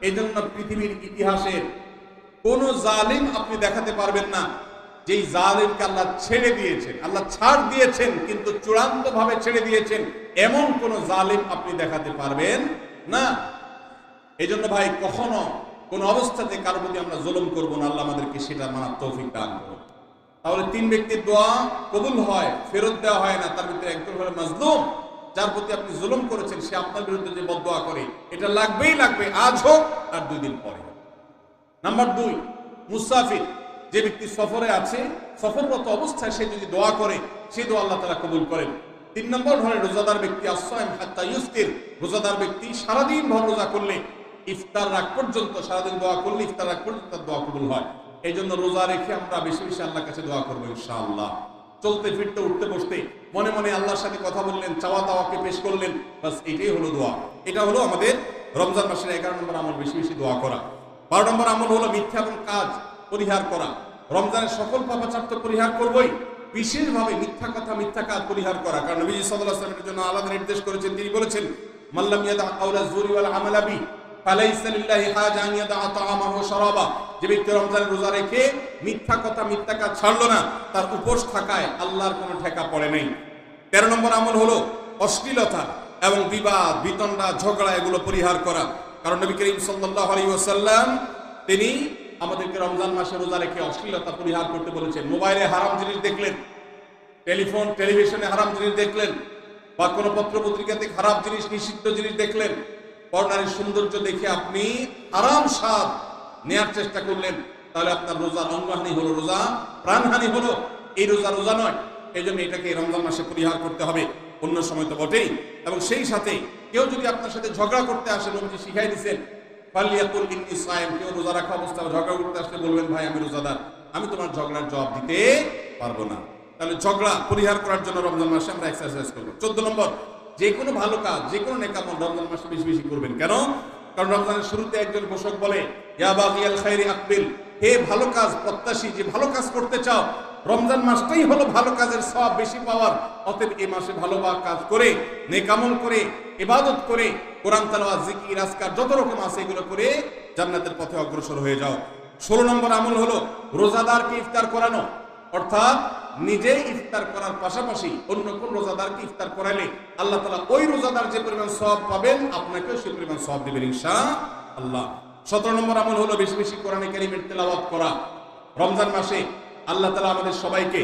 এজন্য পৃথিবীর ইতিহাসের কোন জালিম আপনি দেখাতে পারবেন না যেই জালিমকে আল্লাহ ছেড়ে দিয়েছেন, আল্লাহ ছাড় দিয়েছেন কিন্তু চূড়ান্ত ভাবে ছেড়ে দিয়েছেন, এমন কোন জালিম আপনি দেখাতে পারবেন না। এজন্য ভাই, কখনো কোন অবস্থাতে কারোর প্রতি আমরা জুলুম করব না। আল্লাহ আমাদেরকে সেটা মানার তৌফিক দান করুন। তাহলে 3 ব্যক্তির দোয়া কবুল হয়, ফেরত দেওয়া হয় না। তার ভিতরে একজন হলো মাজলুম, যার প্রতি আপনি জুলুম করেছেন, সে আপনার বিরুদ্ধে যে বদদোয়া করে, এটা লাগবেই লাগবে, আজ হোক আর 2 দিন পরে। নাম্বার 2, মুসাফির, যে ব্যক্তি সফরে আছে, সফররত অবস্থায় সে যদি দোয়া করে, সেই দোয়া আল্লাহ তাআলা কবুল করেন। তিন নম্বর ধরনের রোজাদার ব্যক্তি আসসাইম হাত্তা ইউফতির, রোজাদার ব্যক্তি সারাদিন ভর রোজা করলে ইফতার রাগ পর্যন্ত, সারাদিন দোয়া করলে ইফতার রাগ পর্যন্ত তার দোয়া কবুল হয়। এই জন্য রোজা রেখে আমরা বেশি বেশি আল্লাহর কাছে দোয়া করবো ইনশাআল্লাহ। চলতে ফিরতে উঠতে বসতে মনে মনে আল্লাহর সাথে কথা বললেন, চাওয়া দাওয়াকে পেশ করলেন, বাস এটাই হলো দোয়া। এটা হলো আমাদের রমজান মাসের 11 নম্বর আমল, বেশি বেশি দোয়া করা। 12 নম্বর আমল হলো মিথ্যা এবং কাজ পরিহার করা। রমজানের সকল পাপাচার তো পরিহার করবই, বিশেষভাবে মিথ্যা কথা মিথ্যা কাজ পরিহার করা। কারণ নবী সাল্লাল্লাহু আলাইহি ওয়াসাল্লামের জন্য আলাদা নির্দেশ করেছেন, তিনি বলেছেন মাল্লাম ইয়াদা কাওলা যুরি ওয়াল আমালা বি ফালাইসা লিল্লাহি হাজা আন ইয়াদা তাআমাহু ওয়া শারাবা। যে ব্যক্তি রমজানের রোজা রেখে মিথ্যা কথা মিথ্যা কাজ ছাড়লো না, তার উপোস থাকায় আল্লাহর কোনো ঠেকা পড়ে নাই। 13 নম্বর আমল হলো অশ্লীলতা এবং বিবাদ বিতণ্ডা ঝগড়া এগুলো পরিহার করা। কারণ নবী করিম সাল্লাল্লাহু আলাইহি ওয়াসাল্লাম তিনি আমাদেরকে রমজান মাসে রোজা রেখে অশ্লীলতা পরিহার করতে বলেছেন। মোবাইলে হারাম জিনিস দেখলেন, টেলিফোন টেলিভিশনে হারাম জিনিস দেখলেন, বা কোনো পত্র পত্রিকাতে খারাপ জিনিস নিষিদ্ধ জিনিস দেখলেন, পর্নারীর সৌন্দর্য দেখে আপনি আরাম স্বাদ নেয়ার চেষ্টা করলেন, তাহলে আপনার রোজা অঙ্গহানি হলো, রোজা প্রাণহানি হলো। এই রোজা রোজা নয়। এই জন্য এটাকে রমজান মাসে পরিহার করতে হবে, অন্য সময় তো বটেই। এবং সেই সাথে কেউ যদি আপনার সাথে ঝগড়া করতে আসে, নবীজি শিখাই দিচ্ছেন ফালিয়াকুল ইন্নী সায়েম, কেউ রোজা রাখা অবস্থায় ঝগড়া করতে আসলে বলবেন ভাই আমি রোজাদার, আমি তোমার ঝগড়ার জবাব দিতে পারবো না। তাহলে ঝগড়া পরিহার করার জন্য রমজান মাসে আমরা এক্সারসাইজ করবো। 14 নম্বর, যে কোনো ভালো কাজ যে কোনো নেকামল রমজান মাসে বেশি বেশি করবেন। কেন? কারণ রমজানের শুরুতে একজন ঘোষক বলে ইয়া বাগিয়াল খায়রি আকবিল, হে ভালো কাজ প্রত্যাশী, যে ভালো কাজ করতে চাও, রমজান মাসটাই হলো ভালো কাজের সওয়াব বেশি পাওয়ার। অতএব এই মাসে ভালো কাজ করে, নেকামল করে, ইবাদত করে, কোরআন তেলাওয়াত জিকির আজকার যত রকম আছে এগুলো করে জান্নাতের পথে অগ্রসর হয়ে যাও। 16 নম্বর আমল হলো রোজাদারকে ইফতার করানো, অর্থাৎ নিজে ইফতার করার পাশাপাশি অন্য কোন রোজাদারকে ইফতার করালে আল্লাহ তাআলা ওই রোজাদার যে পরিমাণ সওয়াব পাবেন আপনাকেও সেই পরিমাণ সওয়াব দিবেন ইনশাআল্লাহ। 17 নম্বর আমল হলো বেশি বেশি কোরআনে কারীমের তেলাওয়াত করা। রমজান মাসে আল্লাহ তাআলা আমাদের সবাইকে,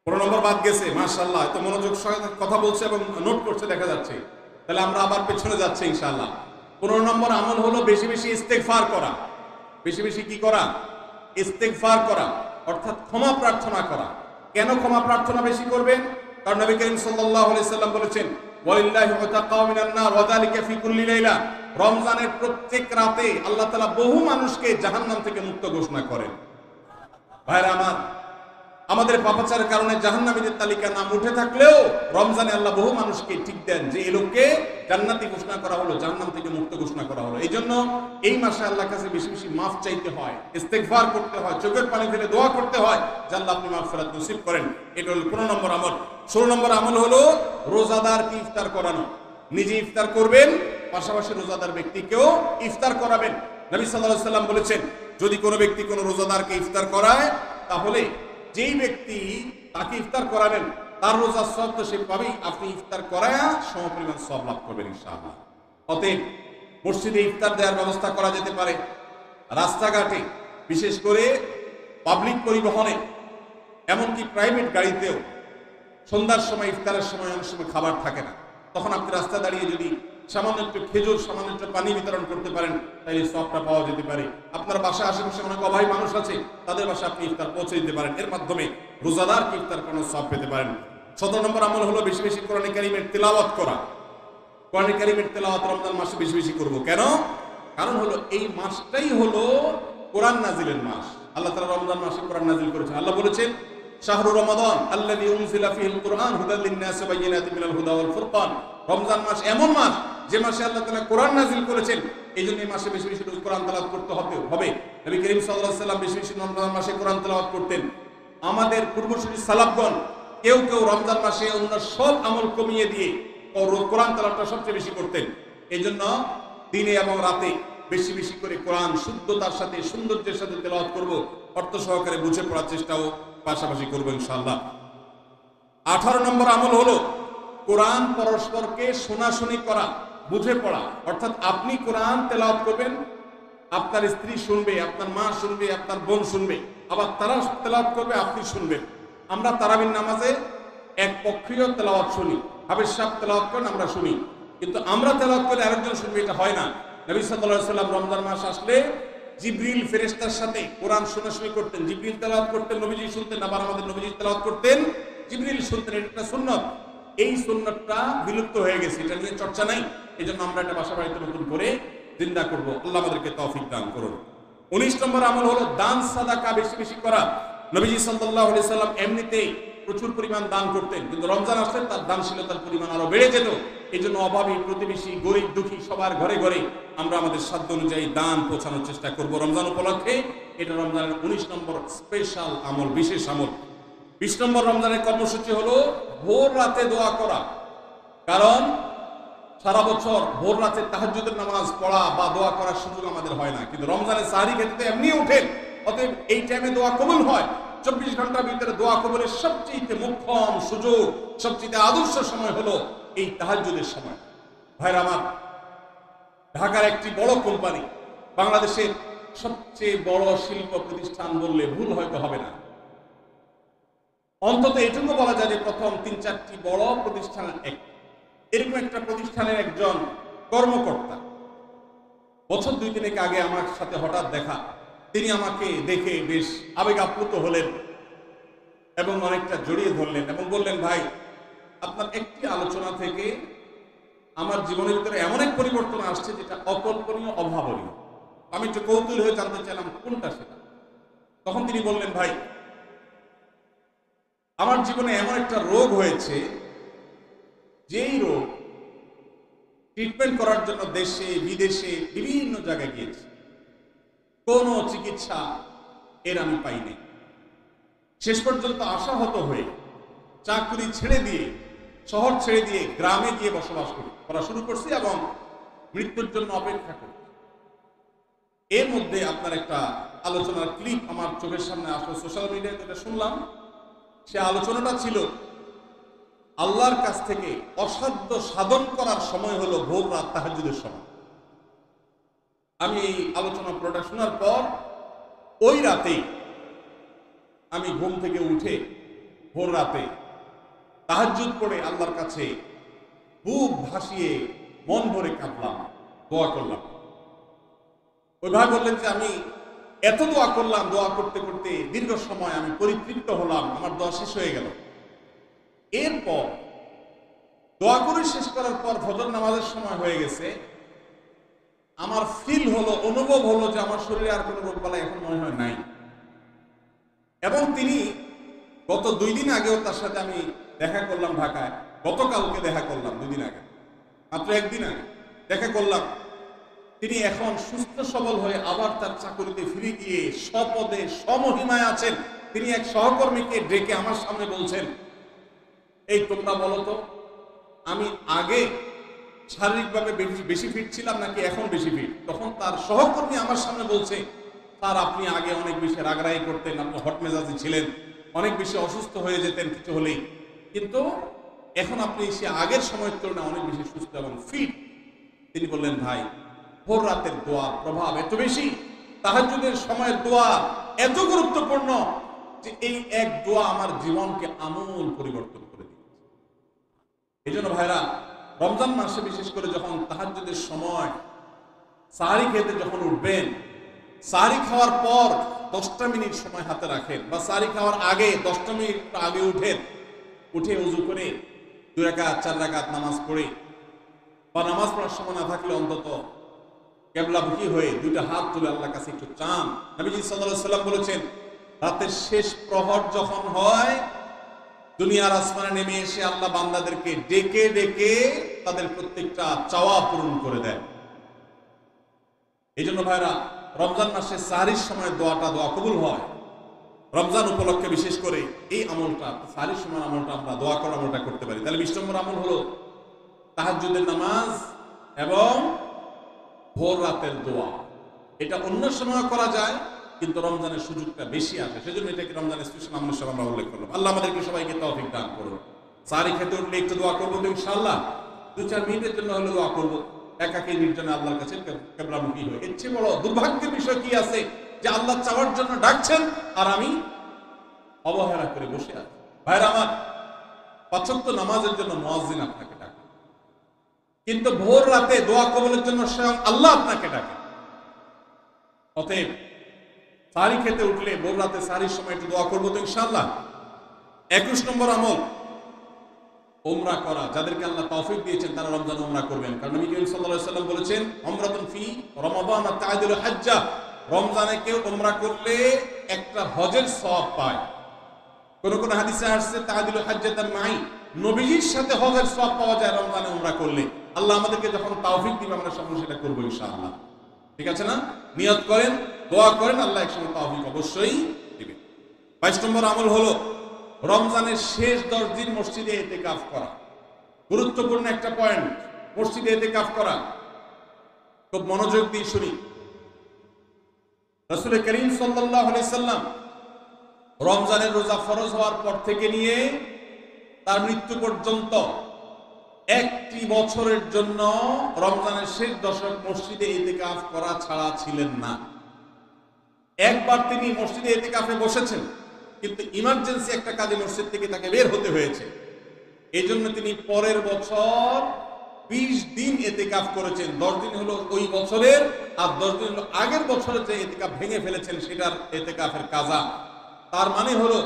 15 নম্বর বাদ গেছে, মাশাআল্লাহ এত মনোযোগ সহকারে কথা বলছে এবং নোট করছে দেখা যাচ্ছে, তাহলে আমরা আবার পেছনে যাচ্ছি ইনশাআল্লাহ। 15 নম্বর আমল হলো বেশি বেশি ইস্তেগফার করা। বেশি বেশি কি করা? ইস্তেগফার করা, অর্থাৎ ক্ষমা প্রার্থনা করা। কেন ক্ষমা প্রার্থনা বেশি করবেন? কারণ নবী করিম সাল্লাল্লাহু আলাইহি সাল্লাম বলেছেন ওয়ালিল্লাহি উতাকাউ মিনান নার ওয়া যালিকা ফি কুল্লি লাইলা, রমজানের প্রত্যেক রাতে আল্লাহ তাআলা বহু মানুষকে জাহান্নাম থেকে মুক্ত ঘোষণা করেন। ভাইরা আমার, আমাদের পাপাচারের কারণে জাহান্নামীদের তালিকা নাম উঠে থাকলেও রমজানে আল্লাহ বহু মানুষকে ঠিক দেন যে এই লোককে জান্নাতি ঘোষণা করা হলো, জাহান্নাম থেকে মুক্ত ঘোষণা করা হলো। এই জন্য এই মাসে আল্লাহর কাছে বেশি বেশি মাফ চাইতে হয়, ইস্তেগফার করতে হয়, চোখের পানি ফেলে দোয়া করতে হয় যে আল্লাহ আপনি মাগফিরাত নসিব করেন। এটা হলো 15 নম্বর আমল। 16 নম্বর আমল হলো রোজাদারকে ইফতার করানো। নিজে ইফতার করবেন, পাশাপাশি রোজাদার ব্যক্তিকেও ইফতার করাবেন। নবী সাল্লাল্লাহু আলাইহি সাল্লাম বলেছেন যদি কোনো ব্যক্তি কোনো রোজাদারকে ইফতার করায়, তাহলে যেই ব্যক্তি তাকে ইফতার করাবেন তার রোজার সওয়াব তো সে পাবেই, আপনি ইফতার করায়া সমপরিমাণ সওয়াব লাভ করবেন ইনশাআল্লাহ। অতএব মসজিদে ইফতার দেওয়ার ব্যবস্থা করা যেতে পারে, রাস্তাঘাটে, বিশেষ করে পাবলিক পরিবহনে, এমনকি প্রাইভেট গাড়িতেও সন্ধ্যার সময় ইফতারের সময় অনেক সময় খাবার থাকে না, তখন আপনি রাস্তা দাঁড়িয়ে যদি সামান্য একটু খেজুর, সামান্য একটু পানি বিতরণ করতে পারেন, তাহলে সওয়াবটা পাওয়া যেতে পারে। আপনার বাসায় আশেপাশে অনেক অভাবী মানুষ আছে, তাদের বাসায় আপনি ইফতার পৌঁছে দিতে পারেন, এর মাধ্যমে রোজাদারকে ইফতার করানোর সওয়াব পেতে পারেন। 17 নম্বর আমল হলো বেশি বেশি কোরআনে কারীমের তেলাওয়াত করা। কোরআনে কারীমের তেলাওয়াত রমজান মাসে বেশি বেশি করব। কেন? কারণ হলো এই মাসটাই হলো কোরআন নাজিলের মাস। আল্লাহ তাআলা রমজান মাসে কোরআন নাজিল করেছেন। আল্লাহ বলেছেন শাহরু রমাদান আল্লাযী উনজিলা ফীহিল কুরআন হুদাল লিন-নাসি ওয়া বায়িনাতিন মিনাল হুদা ওয়াল ফুরকান। রমজান মাস এমন মাস যে মাসে আল্লাহ তাআলা কোরআন নাজিল করেছেন, এইজন্য এই মাসে বেশি বেশি কোরআন তেলাওয়াত করতে হবে। নবী করিম সাল্লাল্লাহু আলাইহি ওয়াসাল্লাম বেশি বেশি রমজান মাসে কোরআন তেলাওয়াত করতেন। আমাদের পূর্বসূরি সালাফগণ কেউ কেউ রমজান মাসে অন্য সব আমল কমিয়ে দিয়ে কোরআন তেলাওয়াতটা সবচেয়ে বেশি করতেন। এইজন্য দিনে এবং রাতে বেশি বেশি করে কোরআন শুদ্ধতার সাথে সৌন্দর্যের সাথে তেলাওয়াত করব, অর্থ সহকারে বুঝে পড়ার চেষ্টাও পাশাপাশি করবো ইনশাআল্লাহ। 18 নম্বর আমল হলো কোরআন পরস্পরকে শোনাশুনি করা, বুঝে পড়া। অর্থাৎ আপনি কোরআন তেলাওয়াত করবেন, আপনার স্ত্রী শুনবে, আপনার মা শুনবে, আপনার বোন শুনবে, আবার তারা তেলাওয়াত করবে, আপনি শুনবেন। আমরা তারাবির নামাজে এক পক্ষীয় তেলাওয়াত শুনি, হাফেজ সাহেব তেলাওয়াত করেন, আমরা শুনি, কিন্তু আমরা তেলাওয়াত করে আরেকজন শুনবে, এটা হয় না। নবী সাল্লাল্লাহু আলাইহি ওয়াসাল্লাম রমজান মাস আসলে জিবরিল ফেরেশতার সাথে কোরআন শোনাশুনি করতেন, জিবরিল তেলাওয়াত করতেন, নবীজি শুনতেন, আবার আমাদের নবীজি তেলাওয়াত করতেন, জিবরিল শুনতেন, এটা একটা সুন্নত। এই সুন্নতটা বিলুপ্ত হয়ে গেছে, এটা নিয়ে চর্চা নাই। এই জন্য আমরা এটা বাসা বাড়িতে নতুন করে জিন্দা করব। আল্লাহ আমাদেরকে তৌফিক দান করুন। 19 নম্বর আমল হলো দান সাদাকা বেশি বেশি করা। নবীজি সাল্লাল্লাহু আলাইহি সাল্লাম এমনিতেই প্রচুর পরিমাণ দান করতেন, কিন্তু রমজান আসলে তার দানশীলতার পরিমাণ আরো বেড়ে যেত। এই জন্য অভাবী, প্রতিবেশী, গরিব দুঃখী সবার ঘরে ঘরে আমরা আমাদের সাধ্য অনুযায়ী দান পৌঁছানোর চেষ্টা করব রমজান উপলক্ষে। এটা রমজানের 19 নম্বর স্পেশাল আমল, বিশেষ আমল। 20 নম্বর রমজানের কর্মসূচি হলো ভোর রাতে দোয়া করা। কারণ সারা বছর ভোর রাতে তাহাজ্জুদের নামাজ পড়া বা দোয়া করার সুযোগ আমাদের হয় না, কিন্তু রমজানে সাহরি খেতে এমনি উঠেন, অতএব এই টাইমে দোয়া কবুল হয়। 24 ঘন্টার ভিতরে দোয়া কবুলের সবচেয়ে মুখ্যম সুযোগ, সবচেয়ে আদর্শ সময় হলো এই তাহাজ্জুদের সময়। ভাইরা আমার, ঢাকার একটি বড় কোম্পানি, বাংলাদেশের সবচেয়ে বড় শিল্প প্রতিষ্ঠান বললে ভুল হয়তো হবে না, অন্তত এটুকু বলা যায় যে প্রথম 3-4টি বড় প্রতিষ্ঠানের এরকম একটা প্রতিষ্ঠানের একজন কর্মকর্তা বছর 2-3 আগে আমার সাথে হঠাৎ দেখা। তিনি আমাকে দেখে বেশ আবেগ আপ্লুত হলেন এবং অনেকটা জড়িয়ে ধরলেন এবং বললেন, ভাই, আপনার একটি আলোচনা থেকে আমার জীবনের ভিতরে এমন এক পরিবর্তন আসছে যেটা অকল্পনীয়, অভাবনীয়। আমি একটু কৌতূহল হয়ে জানতে চাইলাম কোনটা সেটা। তখন তিনি বললেন, ভাই, আমার জীবনে এমন একটা রোগ হয়েছে, যেই রোগ ট্রিটমেন্ট করার জন্য দেশে বিদেশে বিভিন্ন জায়গায় গিয়েছি, কোন চিকিৎসা এর আমি পাইনি। শেষ পর্যন্ত আশাহত হয়ে চাকরি ছেড়ে দিয়ে, শহর ছেড়ে দিয়ে গ্রামে গিয়ে বসবাস করা শুরু করছি এবং মৃত্যুর জন্য অপেক্ষা করি। এর মধ্যে আপনার একটা আলোচনার ক্লিপ আমার চোখের সামনে আসলো, সোশ্যাল মিডিয়ায় যেটা শুনলাম। সে আলোচনাটা ছিল আল্লাহর কাছ থেকে অসাধ্য সাধন করার সময় হলো ভোর রাত তাহাজ্জুদের সময়। আমি এই আলোচনা পুরোটা শোনার পর ওই রাতেই আমি ঘুম থেকে উঠে ভোর রাতে তাহাজ্জুদ পড়ে আল্লাহর কাছে বুক ভাসিয়ে মন ভরে কাঁদলাম, দোয়া করলাম। ওই ভাই বললেন যে আমি এত দোয়া করলাম, দোয়া করতে করতে দীর্ঘ সময় আমি পরিতৃপ্ত হলাম, আমার দোয়া শেষ হয়ে গেল। এরপর দোয়া করে শেষ করার পর ফজর নামাজের সময় হয়ে গেছে, আমার ফিল হলো, অনুভব হলো যে আমার শরীরে আর কোনো রোগ বালাই এখন মনে হয় নাই। এবং তিনি গত 2 দিন আগেও তার সাথে আমি দেখা করলাম ঢাকায়, গতকালকে দেখা করলাম, 2 দিন আগে, মাত্র 1 দিন আগে দেখা করলাম। তিনি এখন সুস্থ সবল হয়ে আবার তার চাকরিতে ফিরে গিয়ে স্বপদে স্বমহিমায় আছেন। তিনি এক সহকর্মীকে ডেকে আমার সামনে বলছেন, এই তোমরা বলো তো, আমি আগে শারীরিকভাবে বেশি ফিট ছিলাম নাকি এখন বেশি ফিট? তখন তার সহকর্মী আমার সামনে বলছে, স্যার, আপনি আগে অনেক বেশি রাগারাগি করতেন, আপনি হট মেজাজি ছিলেন, অনেক বেশি অসুস্থ হয়ে যেতেন কিছু হলেই, কিন্তু এখন আপনি সে আগের সময়ের তুলনায় অনেক বেশি সুস্থ এবং ফিট। তিনি বললেন, ভাই, ভোর রাতের দোয়া প্রভাব এত বেশি, তাহাজ্জুদের সময়ের দোয়া এত গুরুত্বপূর্ণ যে এই এক দোয়া আমার জীবনকে আমূল পরিবর্তন করে দিয়েছে। এই জন্য ভাইরা, রমজান মাসে বিশেষ করে যখন তাহাজ্জুদের সময় সাহরি খেতে যখন উঠবেন, সাহরি খাওয়ার পর 10টা মিনিট সময় হাতে রাখেন, বা সাহরি খাওয়ার আগে 10টা মিনিট আগে উঠে উজু করে 2 রাকাত 4 রাকাত নামাজ পড়ে, বা নামাজ পড়ার সময় না থাকলে অন্তত কেবলামুখী হয়ে 2টা হাত তুলে আল্লাহর কাছে একটু চান। নবীজি সাল্লাল্লাহু আলাইহি সাল্লাম বলেছেন, রাতের শেষ প্রহর যখন হয়, দুনিয়ার আসমানে নেমে এসে আল্লাহ বান্দাদেরকে ডেকে ডেকে তাদের প্রত্যেকটা চাওয়া পূরণ করে দেন। এই জন্য ভাইরা, রমজান মাসে সাহরির সময় দোয়া কবুল হয়। রমজান উপলক্ষে বিশেষ করে এই আমলটা, সাহরির সময় আমলটা, আমরা দোয়া করার আমলটা করতে পারি। তাহলে 20 নম্বর আমল হলো তাহাজ্জুদের নামাজ এবং ভোর রাতের দোয়া। এটা অন্য সময় করা যায়, কিন্তু রমজানের সুযোগটা বেশি আসে, সেজন্য এটাকে রমজানের স্পেশাল আমল হিসেবে আমরা উল্লেখ করলাম। আল্লাহ আমাদেরকে সবাইকে তৌফিক দান করুন। সাহরি খেতে উঠলে একটু দোয়া করবো তো ইনশাআল্লাহ, 2-4 মিনিটের জন্য হলে দোয়া করবো, একাকী নির্জনে আল্লাহর কাছে কেবলামুখী হয়ে। এর চেয়ে বড় দুর্ভাগ্যের বিষয় কি আছে যে আল্লাহ চাওয়ার জন্য ডাকছেন আর আমি অবহেলা করে বসে আছি। ভাইরা আমার, 5 ওয়াক্ত নামাজের জন্য মুয়াজ্জিন আপনাকে ডাকে, কিন্তু ভোর রাতে দোয়া কবুলের জন্য স্বয়ং আল্লাহ আপনাকে ডাকে। অতএব সাহরি খেতে উঠলে ভোর রাতে সাহরির সময় একটু দোয়া করবো তো ইনশাআল্লাহ। 21 নম্বর আমল উমরা করা। যাদেরকে আল্লাহ তৌফিক দিয়েছেন তারা রমজান উমরা করবেন, কারণ নবী করিম সাল্লাল্লাহু আলাইহি ওয়াসাল্লাম বলেছেন উমরাতুন ফি রমাদান তা'দিলু হাজ্জা। রমজানে কেউ উমরা করলে একটা হজের সওয়াব পায়। কোন কোন হাদিসে আসছে তা'দিলু হাজ্জাতান মাই, নবীজির সাথে হজের সওয়াব পাওয়া যায় রমজানে উমরা করলে। আল্লাহ আমাদেরকে যখন তৌফিক দিবে আমরা সবাই সেটা করব ইনশাআল্লাহ। ঠিক আছে না? নিয়ত করেন, দোয়া করেন, আল্লাহ একসময় তৌফিক অবশ্যই দিবে। 22 নম্বর আমল হলো রমজানের শেষ 10 দিন মসজিদে ইতিকাফ করা। গুরুত্বপূর্ণ একটা পয়েন্ট, মসজিদে ইতিকাফ করা। খুব মনোযোগ দিয়ে শুনি। রাসূল করিম সাল্লাল্লাহু আলাইহি সাল্লাম রমজানের রোজা ফরজ হওয়ার পর থেকে নিয়ে তার মৃত্যু পর্যন্ত একটি বছরের জন্য রমজানের শেষ দশক মসজিদে ইতিকাফ করা ছাড়া ছিলেন না। একবার তিনি মসজিদে ইতিকাফে বসেছেন, কিন্তু ইমার্জেন্সি একটা কাজে মসজিদ থেকে তাকে বের হতে হয়েছে। এই জন্য তিনি পরের বছর 20 দিন ইতিকাফ করেছেন। 10 দিন হলো ওই বছরের, আর 10 দিন হলো আগের বছরে যে ইতিকাফ ভেঙে ফেলেছেন সেটার ইতিকাফের কাজা। তার মানে হলো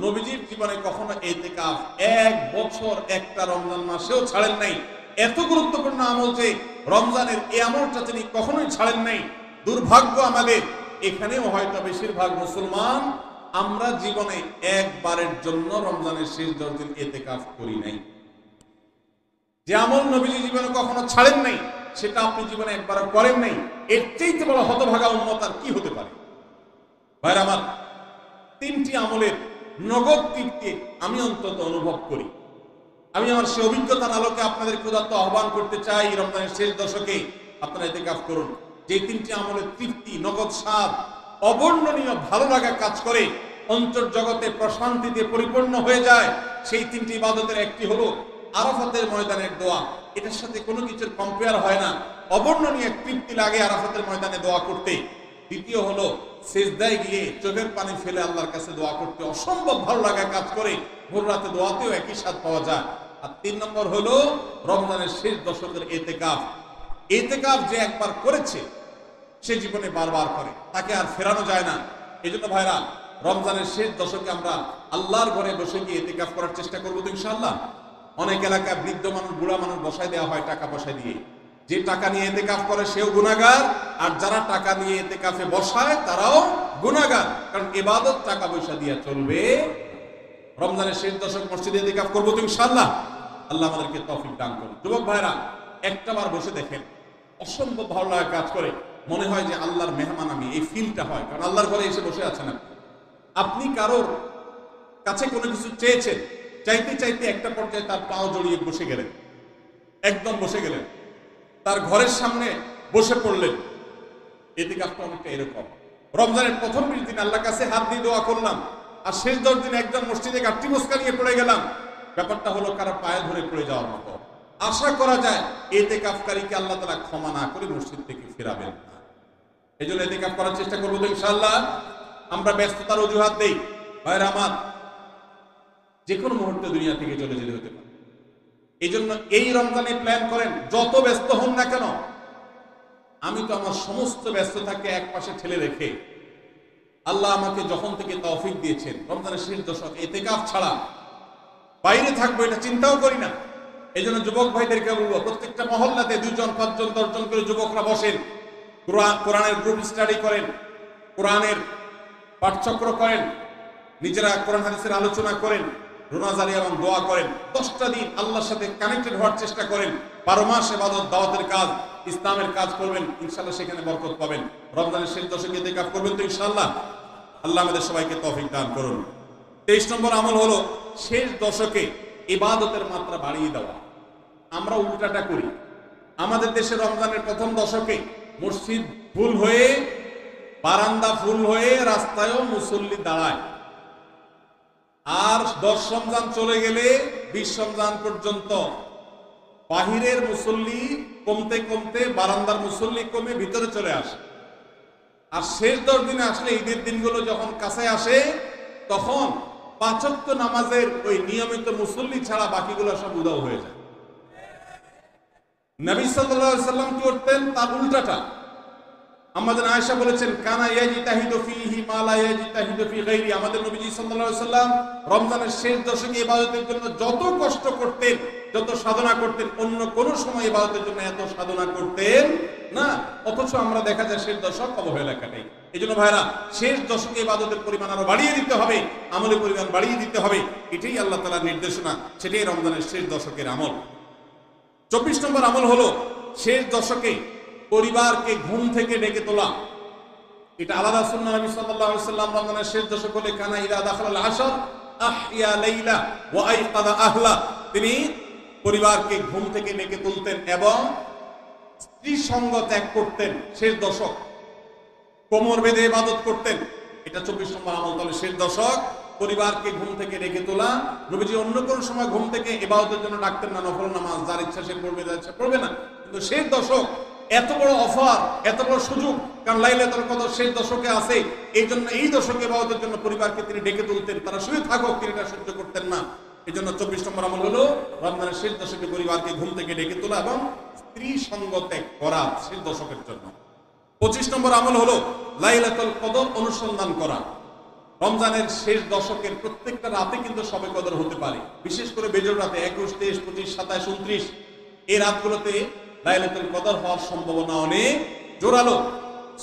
নবীজির জীবনে কখনো ইতিকাফ এক বছর একটা রমজান মাসেও ছাড়েন নাই। এত গুরুত্বপূর্ণ আমল যে রমজানের এই আমলটা তিনি কখনোই ছাড়েন নাই। দুর্ভাগ্য আমাদের, এখানেও হয়তো বেশিরভাগ মুসলমান আমরা জীবনে একবারের জন্য রমজানের শেষ 10 দিন ইতিকাফ করি নাই। যে আমল নবীজি জীবনে কখনো ছাড়েন নাই সেটা আপনি জীবনে একবারও করেন নাই, এর চাইতে বড় হতভাগা উম্মত আর কি হতে পারে? ভাইরা আমার, 3টি আমলের নগদ তৃপ্তি আমি অন্তত অনুভব করি। আমি আমার সে অভিজ্ঞতার আলোকে আপনাদের ক্ষুধার্ত আহ্বান করতে চাই, রমজানের শেষ দশকে আপনারা ইতিকাফ করুন। যে 3টি আমলের তৃপ্তি, নগদ স্বাদ, অবর্ণনীয় ভালো লাগা কাজ করে, অন্তর জগতে প্রশান্তিতে পরিপূর্ণ হয়ে যায়, সেই 3টি ইবাদতের একটি হলো আরাফাতের ময়দানের দোয়া। এটার সাথে কোনো কিছুর কম্পেয়ার হয় না। অবর্ণনীয় তৃপ্তি লাগে আরাফাতের ময়দানে দোয়া করতে। দ্বিতীয় হলো সিজদায় গিয়ে চোখের পানি ফেলে আল্লাহর কাছে দোয়া করতে অসম্ভব ভালো লাগা কাজ করে। ভোর রাতে দোয়াতেও একই স্বাদ পাওয়া যায়। আর 3 নম্বর হলো রমজানের শেষ দশকের ইতিকাফ। ইতিকাফ যে একবার করেছে সে জীবনে বারবার করে, তাকে আর ফেরানো যায় না। এই জন্য ভাইরা, রমজানের শেষ দশকে আমরা আল্লাহর ঘরে বসে গিয়ে ইতিকাফ করার চেষ্টা করবো তো ইনশাআল্লাহ। অনেক এলাকায় বৃদ্ধ মানুষ, বুড়া মানুষ বসায় দেওয়া হয় টাকা পয়সা দিয়ে। যে টাকা নিয়ে ইতিকাফ করে সেও গুনাহগার, আর যারা টাকা নিয়ে ইতিকাফে বসায় তারাও গুনাহগার, কারণ ইবাদত টাকা পয়সা দিয়ে চলবে। রমজানের শেষ দশক মসজিদে ইতিকাফ করবো তো ইনশাআল্লাহ। আল্লাহ আমাদেরকে তৌফিক দান করুন। যুবক ভাইরা, একটাবার বসে দেখেন, অসম্ভব ভালো লাগা কাজ করে। মনে হয় যে আল্লাহর মেহমান আমি, এই ফিলটা হয়, কারণ আল্লাহর ঘরে এসে বসে আছেন আপনি। কারোর কাছে কোনো কিছু চেয়েছেন, চাইতে চাইতে একটা পর্যায়ে তার পাও জড়িয়ে বসে গেলেন, একদম বসে গেলেন, তার ঘরের সামনে বসে পড়লেন। ইতিকাফটা অনেকটা এরকম। রমজানের প্রথম 20 দিন আল্লাহর কাছে হাত দিয়ে দোয়া করলাম, আর শেষ 10 দিন একজন মসজিদে গাঁটটি মস্কা নিয়ে পড়ে গেলাম। ব্যাপারটা হলো কারো পায়ে ধরে পড়ে যাওয়ার মতো। আশা করা যায় ইতিকাফকারীকে আল্লাহ তাআলা ক্ষমা না করে মসজিদ থেকে ফেরাবেন না। এই জন্য ইতিকাফ করার চেষ্টা করবো তো ইনশাআল্লাহ। আমরা ব্যস্ততার অজুহাত দেই। ভাইরা আমার, যে কোনো মুহূর্তে দুনিয়া থেকে চলে যেতে হতে পারে। এই জন্য এই রমজানে প্ল্যান করেন, যত ব্যস্ত হন না কেন। আমি তো আমার সমস্ত ব্যস্ততাকে এক পাশে ঠেলে রেখে, আল্লাহ আমাকে যখন থেকে তৌফিক দিয়েছেন রমজানের শেষ দশক ইতিকাফ ছাড়া বাইরে থাকবো এটা চিন্তাও করি না। এই জন্য যুবক ভাইদেরকে বলবো, প্রত্যেকটা মহল্লাতে 2 জন 5 জন 10 জন করে যুবকরা বসেন, কোরআনের গ্রুপ স্টাডি করেন, কোরআনের পাঠচক্র করেন, নিজেরা কোরআন হাদিসের আলোচনা করেন, রোনাজারি এবং দোয়া করেন। 10টা দিন আল্লাহর সাথে কানেক্টেড হওয়ার চেষ্টা করেন। 12 মাস ইবাদত, দাওয়াতের কাজ, ইসলামের কাজ করবেন, ইনশাআল্লাহ সেখানে বরকত পাবেন। রমজানের শেষ দশকে ইতিকাফ করবেন তো ইনশাআল্লাহ। আল্লাহ আমাদের সবাইকে তৌফিক দান করুন। 23 নম্বর আমল হলো শেষ দশকে ইবাদতের মাত্রা বাড়িয়ে দেওয়া। আমরা উল্টাটা করি। আমাদের দেশে রমজানের প্রথম দশকে মসজিদ ফুল হয়ে, বারান্দা ফুল হয়ে, রাস্তায়ও মুসল্লি দাঁড়ায়। আর 10 রমজান চলে গেলে 20 রমজান পর্যন্ত বাহিরের মুসল্লি কমতে কমতে বারান্দার মুসল্লি কমে ভিতরে চলে আসে। আর শেষ 10 দিনে আসলে, ঈদের দিনগুলো যখন কাছে আসে, তখন 5 ওয়াক্ত নামাজের ওই নিয়মিত মুসল্লি ছাড়া বাকিগুলো সব উধাও হয়ে যায়। নবী সাল্লাল্লাহু আলাইহি ওয়াসাল্লাম কি করতেন? তার উল্টাটা। আমাদের আয়েশা বলেছেন কানা ইয়াজিতাহিদু ফীহি মা লা ইয়াজিতাহিদু ফী গায়রি। আমাদের নবীজি সাল্লাল্লাহু আলাইহি সাল্লাম রমজানের শেষ দশকে ইবাদতের জন্য যত কষ্ট করতেন, যত সাধনা করতেন, অন্য কোন সময় ইবাদতের জন্য এত সাধনা করতেন না। অথচ আমরা দেখা যায় শেষ দশক অবহেলা কাটাই। এজন্য ভাইরা, শেষ দশকে ইবাদতের পরিমাণ আরো বাড়িয়ে দিতে হবে, আমলের পরিমাণ বাড়িয়ে দিতে হবে। এটাই আল্লাহ তাআলার নির্দেশনা, সেটাই রমজানের শেষ দশকের আমল। 24 নম্বর আমল হলো শেষ দশকে পরিবারকে ঘুম থেকে ডেকে তোলা। এটা আলাদা সুন্নাহ। নবী সাল্লাল্লাহু আলাইহি ওয়াসাল্লাম রমজানের শেষ দশক হলে কানা ইদা দাখালাল আশর আহইয়া লাইলা ওয়া আইকাযা আহলা। তিনি পরিবারকে ঘুম থেকে ডেকে তুলতেন এবং স্ত্রী সঙ্গ ত্যাগ করতেন। শেষ দশক কোমর বেঁধে ইবাদত করতেন। এটা 24 নম্বর আমল। তাহলে শেষ দশক পরিবারকে ঘুম থেকে ডেকে তোলা। নবীজি অন্য কোন সময় ঘুম থেকে ইবাদতের জন্য ডাকতেন না, নফল নামাজ যার ইচ্ছা সে পড়বে, যার ইচ্ছা পড়বে না। কিন্তু শেষ দশক এত বড় অফার, এত বড় সুযোগ, কারণ লাইলাতুল কদর শেষ দশকে আছে। এই জন্য এই দশকে ইবাদতের জন্য পরিবারকে তিনি ডেকে তুলতেন। তারা শুয়ে থাকুক, তিনি এটা সহ্য করতেন না। এই জন্য 24 নম্বর আমল হলো রমজানের শেষ দশকে পরিবারকে ঘুম থেকে ডেকে তোলা এবং স্ত্রী সঙ্গ ত্যাগ করা শেষ দশকের জন্য। 25 নম্বর আমল হলো লাইলাতুল কদর অনুসন্ধান করা। রমজানের শেষ দশকের প্রত্যেকটা রাতে কিন্তু শবে কদর হতে পারে, বিশেষ করে বেজর রাতে 21, 23, 25, 27, 29 এই রাতগুলোতে লাইলাতুল কদর হওয়ার সম্ভাবনা অনেক জোরালো।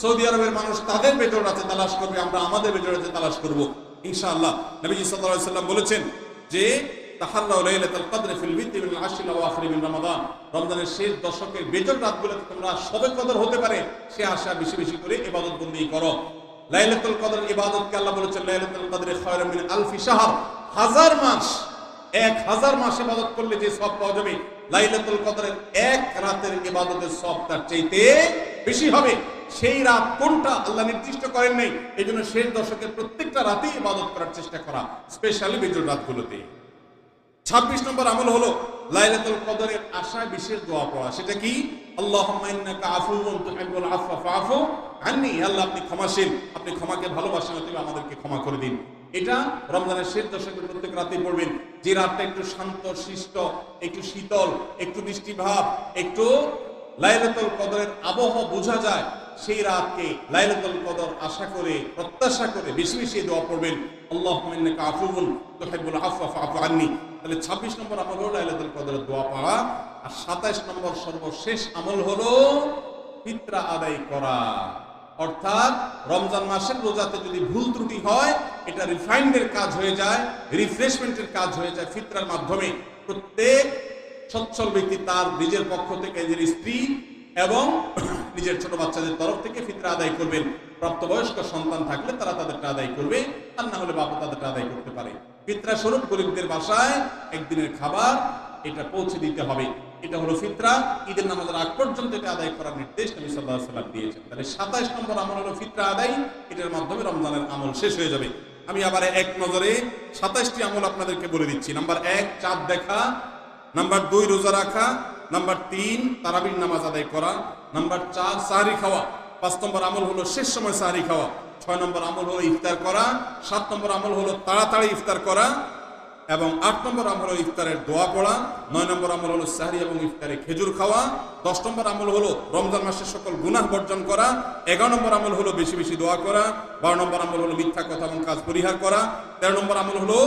সৌদি আরবের মানুষ তাদের বেজর রাতে তালাশ করবে, আমরা আমাদের বেজর রাতে তালাশ করব ইনশাআল্লাহ। নবীজি সাল্লাল্লাহু আলাইহি সাল্লাম বলেছেন যে তাহাল্লাউ লাইলাতুল কদর ফিল বিতি মিন আশরিল আওয়াখির মিন রমাদান। রমজানের শেষ দশকের বেজর রাতগুলোতে তোমরা শবে কদর হতে পারে সে আশা বেশি বেশি করে ইবাদত বন্দেগী করো। লাইলাতুল কদর ইবাদতকে আল্লাহ বলেছেন লাইলাতুল কদরে খায়রুম মিন আলফি শাহর। 1000 মাস, 1000 মাস ইবাদত করলে যে সওয়াব পাওয়া যাবে, লাইলাতুল কদরের এক রাতের ইবাদতের সওয়াব তার চাইতে বেশি হবে। সেই রাত কোনটা আল্লাহ নির্দিষ্ট করেন নাই। এইজন্য শেষ দশকের প্রত্যেকটা রাতে ইবাদত করার চেষ্টা করা, স্পেশালি বেজর রাতগুলোতে। 26 নম্বর আমল হলো লাইলাতুল কদরের আশায় বিশেষ দোয়া পড়া। সেটা কি? আল্লাহুম্মা ইন্নাকা আফুউন তুহিব্বুল আফওয়া ফাআফু আন্নী। আল্লাহ আপনি ক্ষমাশীল, আপনি ক্ষমাকে ভালোবাসেন, অতএব আমাদেরকে ক্ষমা করে দিন। এটা রমজানের শেষ দশকের প্রত্যেক রাতে পড়বেন। যে রাতটা একটু শান্ত শিষ্ট, একটু শীতল, একটু বৃষ্টি ভাব, একটু লাইলাতুল কদরের আবহাওয়া বোঝা যায়, সেই রাতকে লাইলাতুল কদর আশা করে, প্রত্যাশা করে বেশি বেশি দোয়া পড়বেন, আল্লাহুম্মা ইন্নাকা আফুউন তুহিব্বুল আফওয়া ফাআফু আন্নী। তাহলে 26 নম্বর আমল হলো লাইলাতুল কদরের দোয়া পড়া। আর 27 নম্বর সর্বশেষ আমল হলো ফিতরা আদায় করা। অর্থাৎ রমজান মাসের রোজাতে যদি ভুল ত্রুটি হয়, এটা রিফাইন্ডের কাজ হয়ে যায়, রিফ্রেশমেন্টের কাজ হয়ে যায় ফিতরার মাধ্যমে। প্রত্যেক সচ্ছল ব্যক্তি তার নিজের পক্ষ থেকে, নিজের স্ত্রী এবং নিজের ছোট বাচ্চাদের তরফ থেকে ফিতরা আদায় করবেন। প্রাপ্তবয়স্ক সন্তান থাকলে তারা তাদেরটা আদায় করবে, আর না হলে বাবা তাদেরটা আদায় করতে পারে। ফিতরা স্বরূপ গরিবদের বাসায় একদিনের খাবার এটা পৌঁছে দিতে হবে। এটা হলো ফিতরা। ঈদের নামাজের আগ পর্যন্ত এটা আদায় করার নির্দেশ নবী সাল্লাল্লাহু আলাইহি ওয়াসাল্লাম দিয়েছেন। তাহলে 27 নম্বর আমল হলো ফিতরা আদায়। এটার মাধ্যমে রমজানের আমল শেষ হয়ে যাবে। আমি আবার এক নজরে 27টি আমল আপনাদেরকে বলে দিচ্ছি। নাম্বার 1 চাঁদ দেখা, নাম্বার 2 রোজা রাখা, নাম্বার 3 তারাবির নামাজ আদায় করা, নাম্বার 4 সাহরি খাওয়া, 5 নম্বর আমল হলো শেষ সময় সাহরি খাওয়া, 6 নম্বর আমল হলো ইফতার করা, 7 নম্বর আমল হলো তাড়াতাড়ি ইফতার করা এবং 8 নম্বর আমল হলো ইফতারের দোয়া পড়া, 9 নম্বর আমল হলো সাহরি এবং ইফতারে খেজুর খাওয়া, 10 নম্বর আমল হলো রমজান মাসের সকল গুনাহ বর্জন করা, 11 নম্বর আমল হলো বেশি বেশি দোয়া করা, 12 নম্বর আমল হলো মিথ্যা কথা এবং কাজ পরিহার করা, 13 নম্বর আমল হলো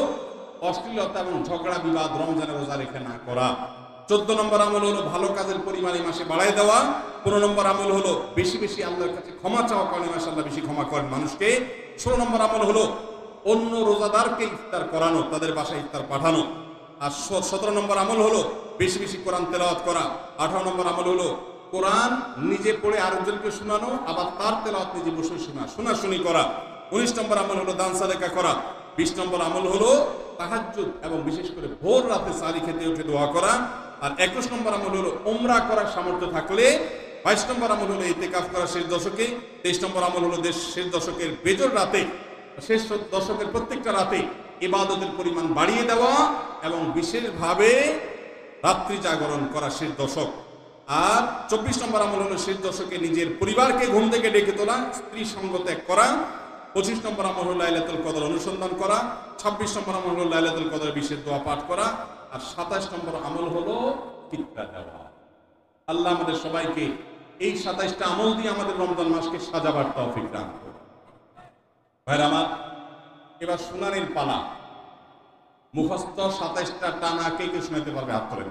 অশ্লীলতা এবং ঝগড়া বিবাদ রমজানের রোজা রেখে না করা, 14 নম্বর আমল হলো ভালো কাজের পরিমাণ এই মাসে বাড়ায় দেওয়া, 15 নম্বর আমল হলো বেশি বেশি আল্লাহর কাছে ক্ষমা চাওয়া, কারণ মাসে আল্লাহ বেশি ক্ষমা করেন মানুষকে, 16 নম্বর আমল হলো অন্য রোজাদারকে ইফতার করানো, তাদের বাসায় ইফতার পাঠানো, আর 17 নম্বর আমল হলো বেশি বেশি কোরআন তেলাওয়াত করা, 18 নম্বর আমল হলো কোরআন নিজে পড়ে আরেকজনকে শোনানো, আবার তার তেলাওয়াত নিজে বসে শোনাশুনি করা, 19 নম্বর আমল হলো দান সাদেকা করা, 20 নম্বর আমল হলো তাহাজ্জুদ এবং বিশেষ করে ভোর রাতে সারি খেতে উঠে দোয়া করা, আর 21 নম্বর আমল হলো উমরা করার সামর্থ্য থাকলে, 22 নম্বর আমল হলো ইতিকাফ করা শেষ দশকে, 23 নম্বর আমল হলো শেষ দশকের বেজর রাতে, শেষ দশকের প্রত্যেকটা রাতে ইবাদতের পরিমাণ বাড়িয়ে দেওয়া এবং বিশেষভাবে রাত্রি জাগরণ করা শেষ দশক, আর 24 নম্বর আমল হলো শেষ দশকে নিজের পরিবারকে ঘুম থেকে ডেকে তোলা, স্ত্রী সঙ্গ ত্যাগ করা, 25 নম্বর আমল হলো লাইলাতুল কদর অনুসন্ধান করা, 26 নম্বর আমল হলো লাইলাতুল কদর বিশেষ দোয়া পাঠ করা, আর 27 নম্বর আমল হলো ফিতরা দেওয়া। আল্লাহ আমাদের সবাইকে এই 27টা আমল দিয়ে আমাদের রমজান মাসকে সাজাবার তৌফিক দান করুন। ভাইরা আমার, এবার শুনানির পালা। মুখস্থ 27টা টানা কে কে শোনাইতে পারবে? হাত তোলেন।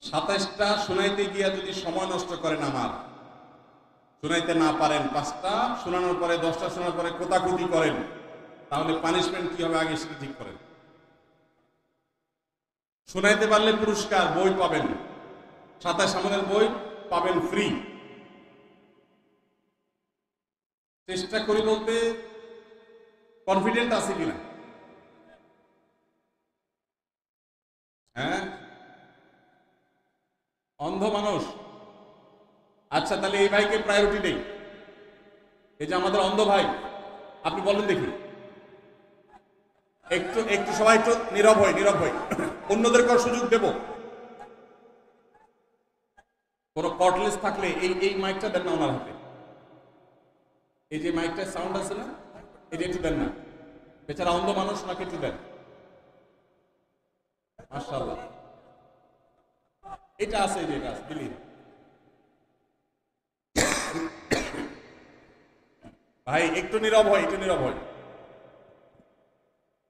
27টা শোনাইতে গিয়া যদি সময় নষ্ট করেন, আমার শোনাইতে না পারেন, 5টা শোনানোর পরে 10টা শোনার পরে কোতাকুতি করেন, তাহলে পানিশমেন্ট কি হবে আগে সেটা ঠিক করেন। শোনাইতে পারলে পুরস্কার, বই পাবেন, 27 আমলের বই পাবেন ফ্রি। চেষ্টা করি বলতে কনফিডেন্ট আছে কিনা? হ্যাঁ, অন্ধ মানুষ। আচ্ছা, তাহলে এই ভাইকে প্রায়োরিটি দেই। এই যে আমাদের অন্ধ ভাই, আপনি বলেন দেখি। একটু একটু সবাই একটু নীরব হই অন্যদেরকে সুযোগ দেব। কোনো কর্ডলেস থাকলে এই মাইকটা দেন না ওনার হাতে। এই যে মাইকটার সাউন্ড আছে না, এটা একটু দেন না। বেচারা অন্ধ মানুষ, ওনাকে একটু দেন। মাশাআল্লাহ, এটা আছে, যে এটা আছে, দিলি ভাই একটু নীরব হয়,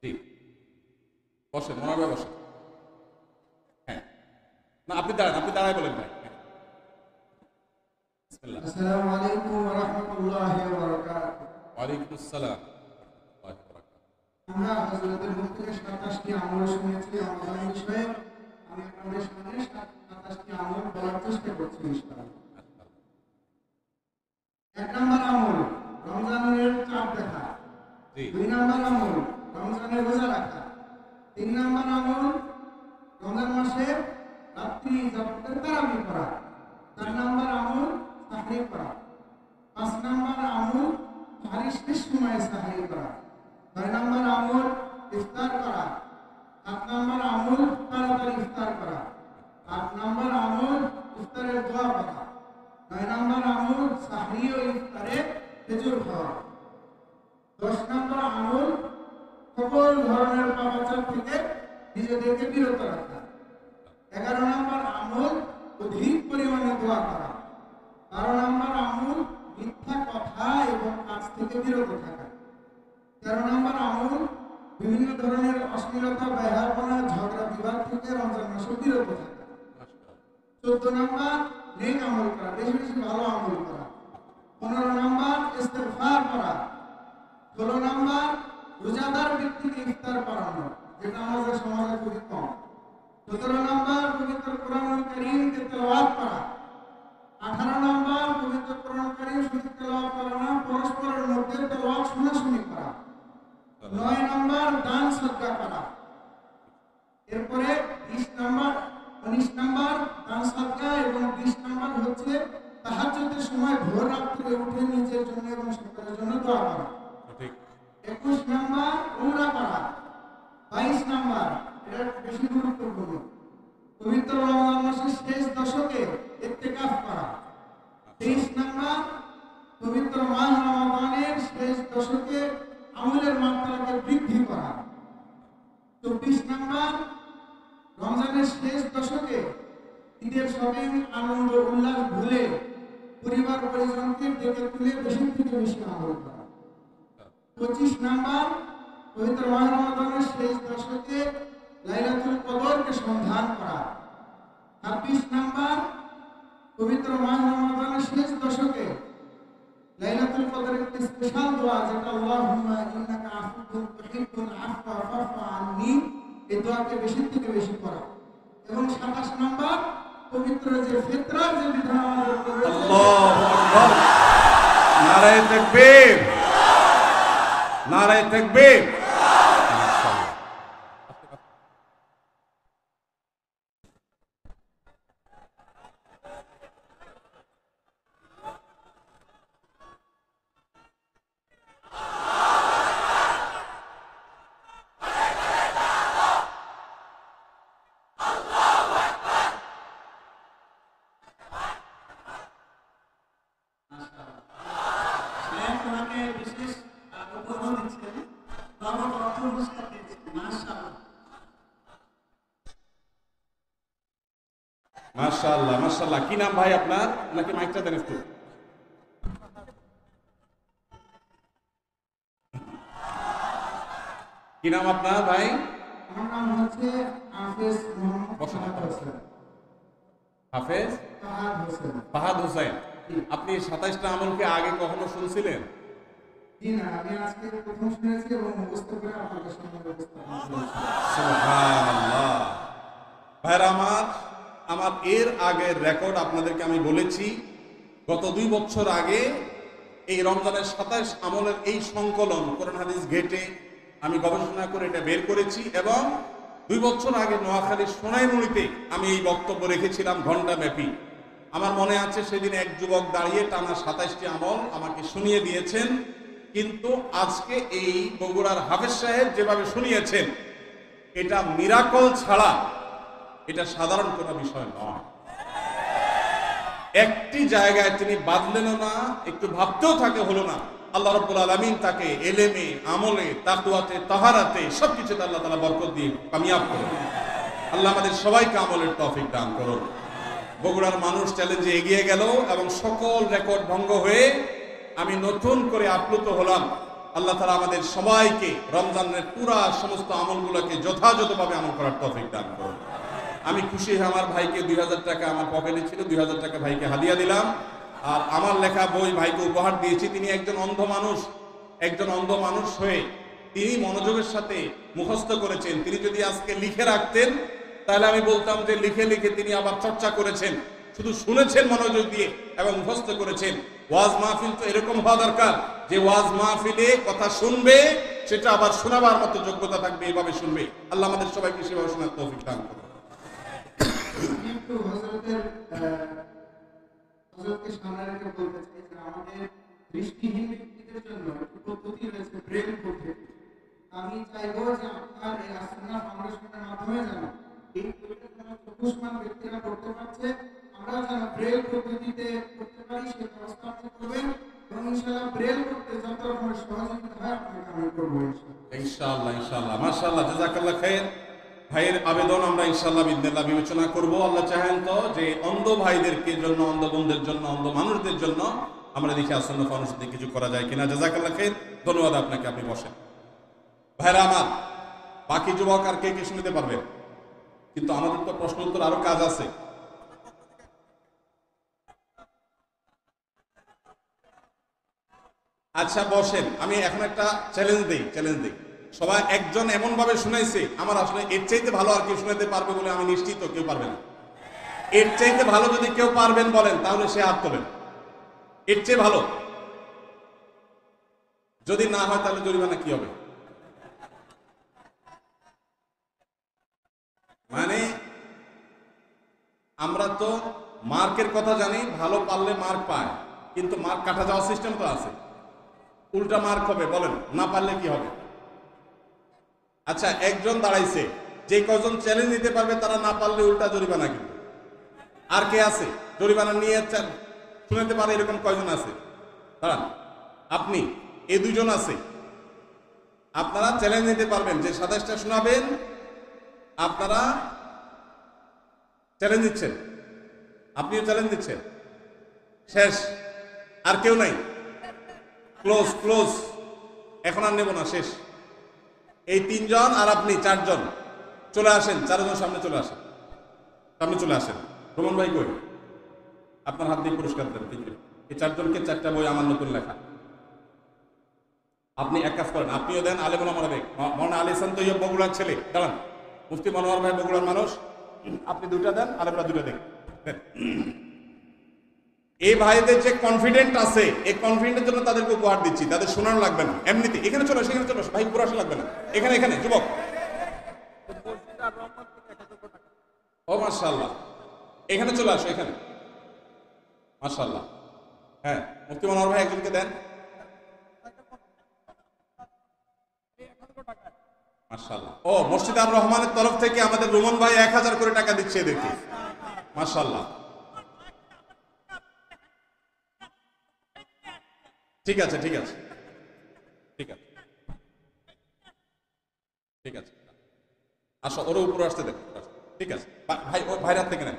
জি বসেন, মনে হয় বসেন। হ্যাঁ, না আপনি দাঁড়ায় বলেন ভাই। আসসালামু আলাইকুম ওয়া রাহমাতুল্লাহি ওয়া বারাকাতুহু। ওয়া আলাইকুম আসসালাম। আমরা হযরতের মুখ থেকে 27টি আমল শুনেছি রমজান বিষয়ে। আমি আপনাদের সামনে 27টি আমল বলার চেষ্টা করছি ইনশাআল্লাহ। 1 নম্বর আমল রমজানের চাঁদ দেখা। 2 নম্বর আমল রমজানের রোজা রাখা। 3 নম্বর আমল রমজান মাসে রাত্রি জাগতে তারাবি করা। 4 নম্বর আমল সাহরি করা। 5 নম্বর আমল সাহরি শেষ সময়ে সাহরি করা। 6 নম্বর আমল ইফতার করা। 7 নম্বর আমল তাড়াতাড়ি ইফতার করা। 8 নম্বর আমল ইফতারের দোয়া করা। 9 নম্বর আমল সাহরি ও ইফতারে খেজুর খাওয়া। 10 নম্বর আমল সকল ধরনের পাপাচার থেকে নিজেদেরকে বিরত রাখা। 11 নম্বর আমল অধিক পরিমাণে দোয়া করা। 12 নম্বর আমল মিথ্যা কথা এবং কাজ থেকে বিরত থাকা। 13 নম্বর আমল বিভিন্ন ধরনের অশ্লীলতা, ব্যয়াপনা, ঝগড়া বিবাদ থেকে রমজান মাসে বিরত থাকা। 14 নম্বর নেক আমল করা, বেশি বেশি ভালো আমল করা। 15 নম্বর ইস্তেগফার করা। 16 নম্বর রোজাদার ব্যক্তিকে ইফতার করানো, যেটা আমাদের সমাজে খুবই কম। 17 নম্বর পবিত্র কোরআনুল কারীমকে তেলাওয়াত করা। 18 নম্বর পবিত্র কোরআন কারীম শুধু তেলাওয়াত করা না, পরস্পরের মধ্যে তেলাওয়াত শোনাশুনি করা। 9 নম্বর দান সদকা করা। এরপরে 19 নম্বর দান সদকা এবং 20 নম্বর হচ্ছে তাহাজ্জুদের সময় ভোর রাত্রে উঠে নিজের জন্য এবং সকলের জন্য দোয়া করা। 21 নম্বর উমরা করা। 22 নম্বর, এটা বেশি গুরুত্বপূর্ণ, পবিত্র রমজান মাসের শেষ দশকে ইতিকাফ করা। 23 নম্বর পবিত্র মাস রমাদানের শেষ দশকে আমলের মাত্রাকে বৃদ্ধি করা। 24 নম্বর রমজানের শেষ দশকে ঈদের শপিং আনন্দ উল্লাস ভুলে পরিবার পরিজনকে ডেকে তুলে বেশি থেকে বেশি আমল করা। 25 নম্বর পবিত্র মাস রমাদানের শেষ দশকে লাইলাতুল কদরকে সন্ধান করা। 26 নম্বর পবিত্র মাস রমাদানের শেষ দশকে লাইলাতুল কদরের একটি স্পেশাল দোয়া, যেটা আল্লাহুম্মা ইন্নাকা আফুউন তুহিব্বুল আফওয়া ফাফু আন্নি, এই দোয়াকে বেশি থেকে বেশি করা। এবং 27 নম্বর পবিত্র যে ফিতরার যে বিধান আমাদের উপর রয়েছে, আল্লাহু আকবার, নারায়ে তাকবীর, নারায়ে তাকবীর। বিশেষ উপহার দিচ্ছেন, নগদ অর্থ পুরস্কার দিচ্ছেন। মাশাআল্লাহ। মাশাআল্লাহ মাশাআল্লাহ। কি নাম ভাই আপনার? নাকি মাইকটা দেন একটু। কি নাম আপনার ভাই? আমার নাম হচ্ছে হাফেজ মোহাম্মদ ফাহাদ হোসেন। হাফেজ ফাহাদ হোসেন। ফাহাদ হোসেন। আপনি 27টা আমলকে আগে কখনো শুনছিলেন? জি না, আমি আজকে প্রথম শুনেছি এবং মুখস্থ করে আপনাদের সামনে উপস্থাপন করেছি। সুবহানাল্লাহ। ভাইরা আমার, আমার এর আগের রেকর্ড আপনাদেরকে আমি বলেছি, গত 2 বছর আগে এই রমজানের 27 আমলের এই সংকলন কোরআন হাদিস ঘেটে আমি গবেষণা করে এটা বের করেছি এবং 2 বছর আগে নোয়াখালীর সোনাইমুড়িতে আমি এই বক্তব্য রেখেছিলাম ঘন্টা ব্যাপী। আমার মনে আছে সেদিন এক যুবক দাঁড়িয়ে টানা 27টি আমল আমাকে শুনিয়ে দিয়েছেন, কিন্তু আজকে এই বগুড়ার হাফেজ সাহেব যেভাবে শুনিয়েছেন, এটা মিরাকল ছাড়া এটা সাধারণ কোনো বিষয় নয়। একটি জায়গায় তিনি বাদলেনও না, একটু ভাবতেও থাকে হলো না। আল্লাহ রাব্বুল আলামিন তাকে এলেমে, আমলে, তাকওয়াতে, তাহারাতে সবকিছুতে আল্লাহ তাআলা বরকত দিয়ে কামিয়াব করুন। আল্লাহ আমাদের সবাইকে আমলের তৌফিক দান করুন। বগুড়ার মানুষ চ্যালেঞ্জে এগিয়ে গেল এবং সকল রেকর্ড ভঙ্গ হয়ে আমি নতুন করে আপ্লুত হলাম। আল্লাহ তাআলা আমাদের সবাইকে রমজানের পুরা সমস্ত আমলগুলোকে যথাযথভাবে আমল করার তৌফিক দান করুন। আমি খুশি হয়ে আমার ভাইকে 2000 টাকা আমার পকেটে ছিল, 2000 টাকা ভাইকে হাদিয়া দিলাম। আর আমার লেখা বই ভাইকে উপহার দিয়েছি। তিনি একজন অন্ধ মানুষ, একজন অন্ধ মানুষ হয়ে তিনি মনোযোগের সাথে মুখস্থ করেছেন। তিনি যদি আজকে লিখে রাখতেন তাহলে আমি বলতাম যে লিখে লিখে তিনি আবার চর্চা করেছেন। শুধু শুনেছেন মনোযোগ দিয়ে এবং মুখস্থ করেছেন। ওয়াজ মাহফিল তো এরকম হওয়া দরকার যে ওয়াজ মাহফিলে কথা শুনবে সেটা আবার শোনাবার মতো যোগ্যতা থাকবে, এভাবে শুনবে। আল্লাহ আমাদের সবাইকে সেভাবে শোনার তৌফিক দান করুন। কিন্তু হযরতকে সামনে রেখে বলতে চাই যে আমাদের দৃষ্টিহীন ব্যক্তিদের জন্য একটি পদ্ধতি রয়েছে ব্রেল পদ্ধতি। আমি চাইবো যে আপনার এই আসন্না ফাউন্ডেশনের মাধ্যমে যেন এই বইটা যেন চক্ষুষ্মান ব্যক্তিরা পড়তে পারছে, আমরা যেন ব্রেল পদ্ধতিতে করতে পারি সে ব্যবস্থা আপনি করবেন এবং ইনশাআল্লাহ ব্রেল করতে যত রকমের সহযোগিতা হয় আপনাকে আমি করবো ইনশাআল্লাহ। ইনশাআল্লাহ মাশাআল্লাহ, জাযাকাল্লাহ খাইর। ভাইয়ের আবেদন আমরা ইনশাআল্লাহ বিদিনিল্লাহ বিবেচনা করব। আল্লাহ চাহেন তো যে অন্ধ ভাইদেরকে জন্য, অন্ধ বোনদের জন্য, অন্ধ মানুষদের জন্য আমরা দেখি আসন্ন ফাউন্ডেশন থেকে কিছু করা যায় কিনা। জাযাকাল্লাহ খাইর, ধন্যবাদ আপনাকে। আপনি বসেন। ভাইরা আমার, বাকি যুবক আর কে কে শুনতে পারবেন? কিন্তু আমাদের তো প্রশ্ন উত্তর আরো কাজ আছে। আচ্ছা বসেন, আমি এখন একটা চ্যালেঞ্জ দিই। সবাই একজন এমন ভাবে শুনাইছে, আমার আসলে এর চাইতে ভালো আর কেউ শুনাইতে পারবে বলে আমি নিশ্চিত কেউ পারবে না। এর চাইতে ভালো যদি কেউ পারবেন বলেন তাহলে সে হাত তোলেন। এর চেয়ে ভালো যদি না হয় তাহলে জরিমানা কি হবে? মানে আমরা তো মার্কের কথা জানি, ভালো পারলে মার্ক পায়, কিন্তু মার্ক কাটা যাওয়ার সিস্টেম তো আছে। উল্টা মার্ক হবে, বলেন না পারলে কি হবে? আচ্ছা, একজন দাঁড়াইছে, যে কজন চ্যালেঞ্জ দিতে পারবে তারা না পারলে উল্টা জরিমানা। কিন্তু আর কে আছে জরিমানা নিয়ে শুনাতে পারে এরকম কয়জন আছে? দাঁড়ান, আপনি, এই দুজন আছে। আপনারা চ্যালেঞ্জ নিতে পারবেন যে 27টা শোনাবেন, আপনারা চ্যালেঞ্জ দিচ্ছেন, আপনিও চ্যালেঞ্জ দিচ্ছেন। শেষ, আর কেউ নাই। ক্লোজ। এখন আর নেব না, শেষ। এই 3 জন আর আপনি 4 জন চলে আসেন। 4 জন সামনে চলে আসেন, রোমন ভাই কই? আপনার হাত দিয়ে পুরস্কার দেন। এই 4 জনকে 4টা বই আমার নতুন লেখা। আপনি এক কাজ করেন, আপনিও দেন, আলেমুল আমার দেখ। মৌলানা আলী হাসান তৈয়ব বগুড়ার ছেলে, দাঁড়ান। মুফতি মনোয়ার ভাই বগুড়ার মানুষ, আপনি 2টা দেন, আলেমরা 2টা দেন। এই ভাইদের যে কনফিডেন্ট আছে, এই কনফিডেন্টের জন্য তাদেরকে উপহার দিচ্ছি। তাদের শোনানো লাগবে না, এমনিতে এখানে চলো, সেখানে চলো, ভাই পুরো আসা লাগবে না। এখানে যুবক। ও মাশাআল্লাহ, এখানে চলে আসো, এখানে। মাশাআল্লাহ। হ্যাঁ, মুফতি মনোয়ার ভাই একজনকে দেন। মাশাআল্লাহ। ও, মসজিদ আর রহমানের তরফ থেকে আমাদের রোমন ভাই 1000 করে টাকা দিচ্ছে এদেরকে। মাশাআল্লাহ। ঠিক আছে। আসো, ওর উপরে আসতে দেখ। ঠিক আছে ভাই, ও ভাইরাত থেকে নেন।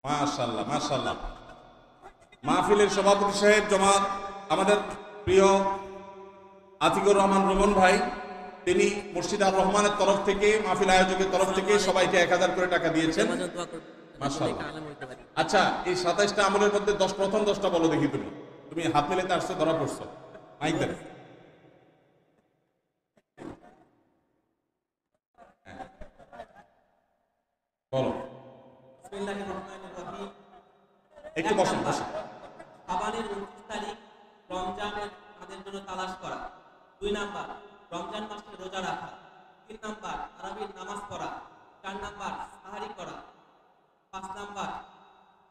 মাশাআল্লাহ মাশাআল্লাহ। মাহফিলের সভাপতি সাহেব জনাব আমাদের প্রিয় আতিকুর রহমান রমন ভাই, তিনি মসজিদ আর রহমানের তরফ থেকে, মাহফিল আয়োজকের তরফ থেকে সবাইকে 1000 করে টাকা দিয়েছেন। মাশাআল্লাহ। আচ্ছা, এই 27টা আমলের মধ্যে প্রথম 10টা বলো দেখি। তুমি হাত মেলাতে আসছো, ধরা পড়ছো। মাইক দেন। বলো। একটু বসেন বসেন। শাবানের 29 তারিখ রমজানের তাদের জন্য তালাশ করা। 2 নাম্বার রমজান মাসে রোজা রাখা। 3 নাম্বার তারাবির নামাজ পড়া। 4 নাম্বার সাহারি করা। 5 নাম্বার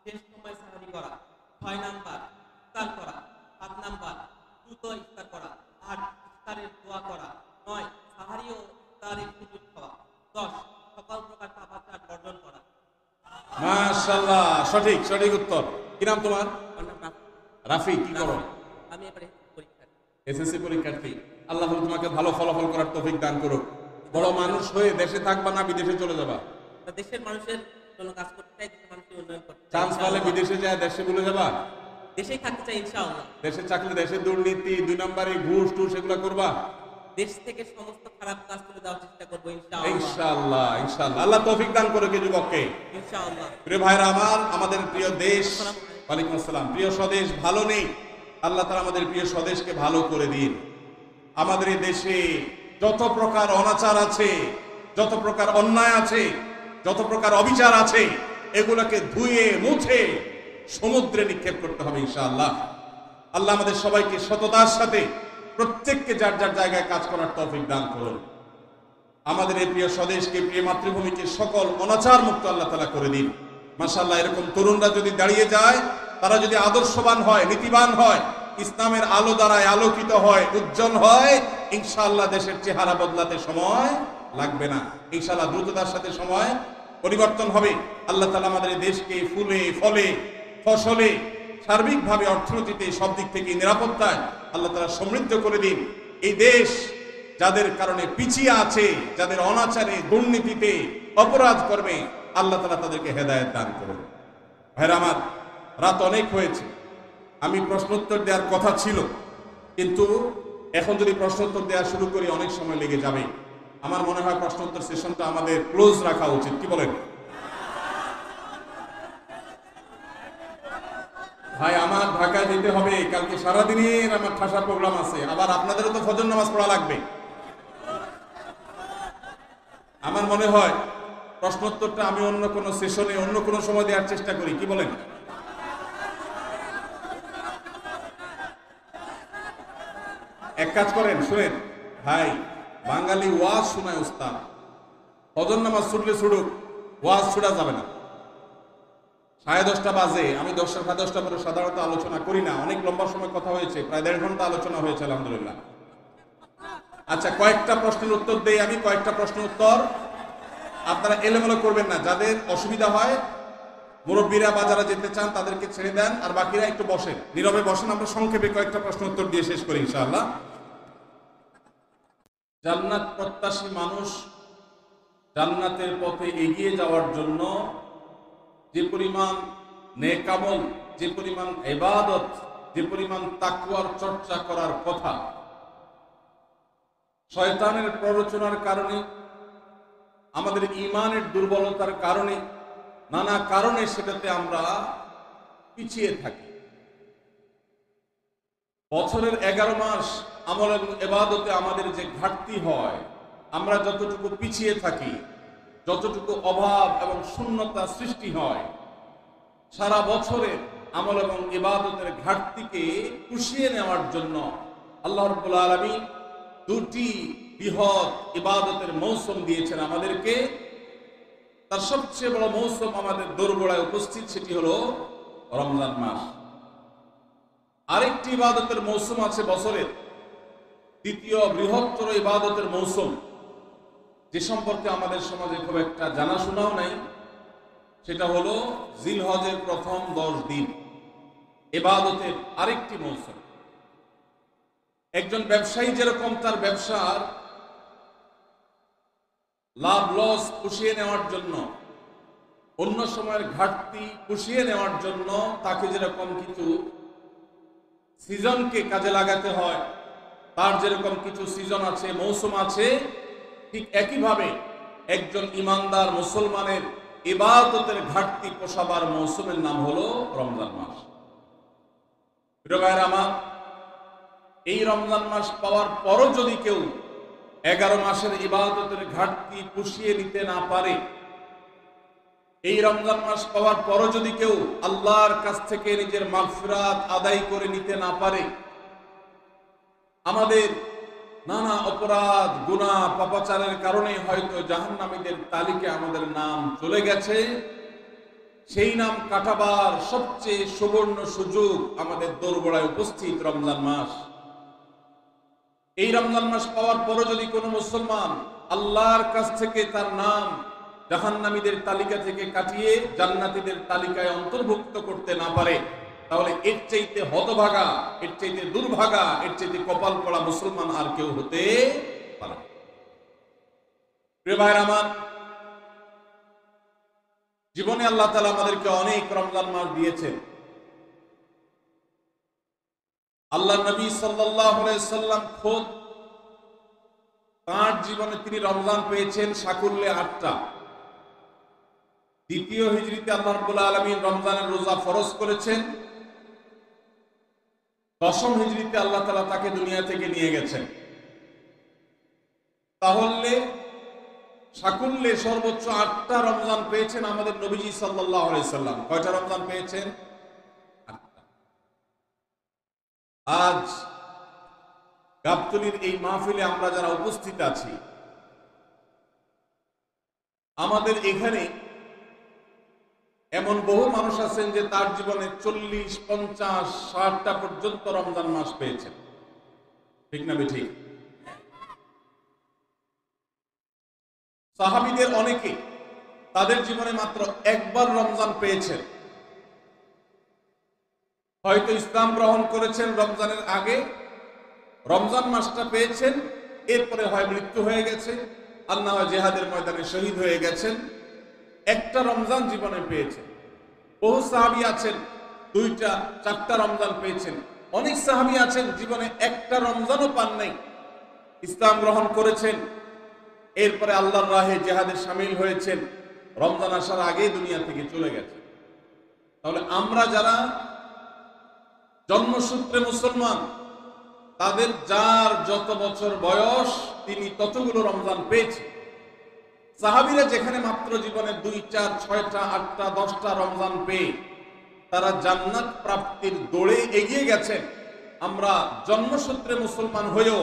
শেষ সময় সাহারি করা। 6 নাম্বার ইফতার করা। 7 নাম্বার দ্রুত ইফতার করা। 8 ইফতারের দোয়া করা। 9 সাহারি ও ইফতারের সুযোগ খাওয়া। 10 সকল প্রকার পাপাচার বর্জন করা। মাশাআল্লাহ, সঠিক সঠিক উত্তর। কি নাম তোমার? রাফি। কি করো? আমি এবারে পরীক্ষার্থী। এসএসসি পরীক্ষার্থী। আল্লাহ তোমাকে ভালো ফলাফল করার তৌফিক দান করুক। বড় মানুষ হয়ে দেশে থাকবা না বিদেশে চলে যাবা? দেশের মানুষের জন্য কাজ করতে চাই, দেশের মানুষের উন্নয়ন করতে চাই। চান্স পালে বিদেশে যায় দেশে ভুলে যাবা? দেশেই থাকতে চাই ইনশাআল্লাহ। দেশে থাকলে দেশের দুর্নীতি, 2 নম্বরে ঘুষ টুস এগুলো করবা? দেশ থেকে সমস্ত খারাপ কাজ করে দেওয়ার চেষ্টা করবো ইনশাআল্লাহ। ইনশাআল্লাহ ইনশাআল্লাহ। আল্লাহ তৌফিক দান করুক এই যুবককে ইনশাআল্লাহ। প্রিয় ভাইরা আমার, আমাদের প্রিয় দেশ, ওয়ালাইকুম আসসালাম, প্রিয় স্বদেশ ভালো নেই। আল্লাহ তাআলা আমাদের প্রিয় স্বদেশকে ভালো করে দিন। আমাদের এই দেশে যত প্রকার অনাচার আছে, যত প্রকার অন্যায় আছে, যত প্রকার অবিচার আছে, এগুলোকে ধুয়ে মুছে সমুদ্রে নিক্ষেপ করতে হবে ইনশাআল্লাহ। আল্লাহ আমাদের সবাইকে সততার সাথে প্রত্যেককে যার যার জায়গায় কাজ করার তৌফিক দান করুন। আমাদের এই প্রিয় স্বদেশকে, প্রিয় মাতৃভূমিকে সকল অনাচার মুক্ত আল্লাহ তাআলা করে দিন। মাশাআল্লাহ, এরকম তরুণরা যদি দাঁড়িয়ে যায়, তারা যদি আদর্শবান হয়, নীতিবান হয়, ইসলামের আলো দ্বারায় আলোকিত হয়, উজ্জ্বল হয়, ইনশাআল্লাহ দেশের চেহারা বদলাতে সময় লাগবে না। ইনশাআল্লাহ দ্রুততার সাথে সময় পরিবর্তন হবে। আল্লাহ তাআলা আমাদের এই দেশকে ফুলে ফলে ফসলে সার্বিকভাবে অর্থনীতিতে সব দিক থেকে নিরাপত্তায় আল্লাহ তাআলা সমৃদ্ধ করে দিন। এই দেশ যাদের কারণে পিছিয়ে আছে, যাদের অনাচারে দুর্নীতিতে অপরাধ করবে, আল্লাহ তাআলা তাদেরকে হেদায়েত দান করুন। ভাইরা আমার, রাত অনেক হয়েছে, আমি প্রশ্নোত্তর দেওয়ার কথা ছিল, কিন্তু এখন যদি প্রশ্নোত্তর দেওয়া শুরু করি অনেক সময় লেগে যাবে। আমার মনে হয় প্রশ্নোত্তর সেশনটা আমাদের ক্লোজ রাখা উচিত। কি বলেন ভাই? আমার ঢাকায় যেতে হবে, কালকে সারাদিনের আমার ঠাসা প্রোগ্রাম আছে, আবার আপনাদেরও তো ফজর নামাজ পড়া লাগবে। আমার মনে হয় প্রশ্নোত্তরটা আমি অন্য কোনো সেশনে, অন্য কোনো সময় দেওয়ার চেষ্টা করি। কি বলেন? এক কাজ করেন, শুনেন ভাই, বাঙালি ওয়াজ শোনায় উস্তাদ। ফজর নামাজ ছুটলে ছুটুক, ওয়াজ ছুটা যাবে না। 10:30 বাজে, আমি 10:10 পরে সাধারণত আলোচনা করি না। অনেক লম্বা সময় কথা হয়েছে, প্রায় 1.5 ঘন্টা আলোচনা হয়েছে আলহামদুলিল্লাহ। আচ্ছা, কয়েকটা প্রশ্নের উত্তর দেই আমি, কয়েকটা প্রশ্নের উত্তর আপনারা এলোমেলো করবেন না। যাদের অসুবিধা হয়, মুরব্বীরা বা যারা যেতে চান তাদেরকে ছেড়ে দেন, আর বাকিরা একটু বসেন, নীরবে বসেন। আমরা সংক্ষেপে কয়েকটা প্রশ্ন উত্তর দিয়ে শেষ করি ইনশাআল্লাহ। জান্নাত প্রত্যাশী মানুষ জান্নাতের পথে এগিয়ে যাওয়ার জন্য যে পরিমাণ নেক আমল, যে পরিমাণ ইবাদত, যে পরিমাণ তাকওয়ার চর্চা করার কথা, শয়তানের প্ররোচনার কারণে, আমাদের ঈমানের দুর্বলতার কারণে, নানা কারণে সেটাতে আমরা পিছিয়ে থাকি। বছরের 11 মাস আমল এবং ইবাদতে আমাদের যে ঘাটতি হয়, আমরা যতটুকু পিছিয়ে থাকি, যতটুকু অভাব এবং শূন্যতা সৃষ্টি হয়, সারা বছরের আমল এবং ইবাদতের ঘাটতিকে পুষিয়ে নেওয়ার জন্য আল্লাহ রাব্বুল আলামিন 2টি বৃহৎ ইবাদতের মৌসুম দিয়েছেন আমাদেরকে। তার সবচেয়ে বড় মৌসুম আমাদের দোরগোড়ায় উপস্থিত, সেটি হলো রমজান মাস। আরেকটি ইবাদতের মৌসুম আছে বছরের, দ্বিতীয় বৃহত্তর ইবাদতের মৌসুম, যে সম্পর্কে আমাদের সমাজে খুব একটা জানাশোনাও নাই, সেটা হলো জিলহজের প্রথম 10 দিন, ইবাদতের আরেকটি মৌসুম। একজন ব্যবসায়ী যেরকম তার ব্যবসার লাভ লস পুষিয়ে নেওয়ার জন্য অন্য সময়ের ঘাটতি পুষিয়ে নেওয়ার জন্য তাকে যেরকম কিছু সিজনকে কাজে লাগাতে হয়, তার যেরকম কিছু সিজন আছে, মৌসুম আছে, ঠিক একইভাবে একজন ইমানদার মুসলমানের ইবাদতের ঘাটতি পোষাবার মৌসুমের নাম হলো রমজান মাস। প্রিয় ভাইরা আমার, এই রমজান মাস পাওয়ার পরও যদি কেউ 11 মাসের ইবাদতের ঘাটতি পুষিয়ে নিতে না পারে, এই রমজান মাস পাওয়ার পরও যদি কেউ আল্লাহর কাছ থেকে নিজের মাগফিরাত আদায় করে নিতে না পারে, আমাদের নানা অপরাধ গুনাহ পাপাচারের কারণে হয়তো জাহান্নামীদের তালিকায় আমাদের নাম চলে গেছে, সেই নাম কাটাবার সবচেয়ে সুবর্ণ সুযোগ আমাদের দোরগোড়ায় উপস্থিত রমজান মাস। এই রমজান মাস পাওয়ার পরও যদি কোনো মুসলমান আল্লাহর কাছ থেকে তার নাম জাহান্নামীদের তালিকা থেকে কাটিয়ে জান্নাতীদের তালিকায় অন্তর্ভুক্ত করতে না পারে, তাহলে এর চাইতে হতভাগা, এর চাইতে দুর্ভাগা, এর চাইতে কপাল পড়া মুসলমান আর কেউ হতে পারে। প্রিয় ভাইরা আমার, জীবনে আল্লাহ তাআলা আমাদেরকে অনেক রমজান মাস দিয়েছেন। আল্লাহ নবী সাল্লাল্লাহু আলাইহি সাল্লাম খোদ তার জীবনে তিনি রমজান পেয়েছেন সাকুল্যে 8টা। দ্বিতীয় হিজরিতে আল্লাহ রাব্বুল আলামিন রমজানের রোজা ফরজ করেছেন। 10ম হিজরিতে আল্লাহ তাআলা তাকে দুনিয়া থেকে নিয়ে গেছেন। তাহলে সাকুল্যে সর্বোচ্চ 8টা রমজান পেয়েছেন আমাদের নবীজি সাল্লাল্লাহু আলাইহি সাল্লাম। কয়টা রমজান পেয়েছেন? 8টা। আজ গাবতলীর এই মাহফিলে আমরা যারা উপস্থিত আছি, আমাদের এখানে এমন বহু মানুষ আছেন যে তার জীবনে 40, 50, 60টা পর্যন্ত রমজান মাস পেয়েছেন। ঠিক না বেঠিক? সাহাবীদের অনেকে তাদের জীবনে মাত্র একবার রমজান পেয়েছেন। হয়তো ইসলাম গ্রহণ করেছেন রমজানের আগে, রমজান মাসটা পেয়েছেন, এরপরে হয় মৃত্যু হয়ে গেছে, আর না হয় জিহাদের ময়দানে শহীদ হয়ে গেছেন। একটা রমজান জীবনে পেয়েছেন। বহু সাহাবী আছেন 2টা, 4টা রমজান পেয়েছেন। অনেক সাহাবী আছেন জীবনে একটা রমজানও পান নাই, ইসলাম গ্রহণ করেছেন, এরপরে আল্লাহর রাহে জিহাদে শামিল হয়েছেন, রমজান আসার আগেই দুনিয়া থেকে চলে গেছে। তাহলে আমরা যারা জন্মসূত্রে মুসলমান, তাদের যার যত বছর বয়স তিনি ততগুলো রমজান পেয়েছে। সাহাবীরা যেখানে মাত্র জীবনে 2, 4, 6টা, 8টা, 10টা রমজান পেয়ে তারা জান্নাত প্রাপ্তির দৌড়ে এগিয়ে গেছেন, আমরা জন্মসূত্রে মুসলমান হয়েও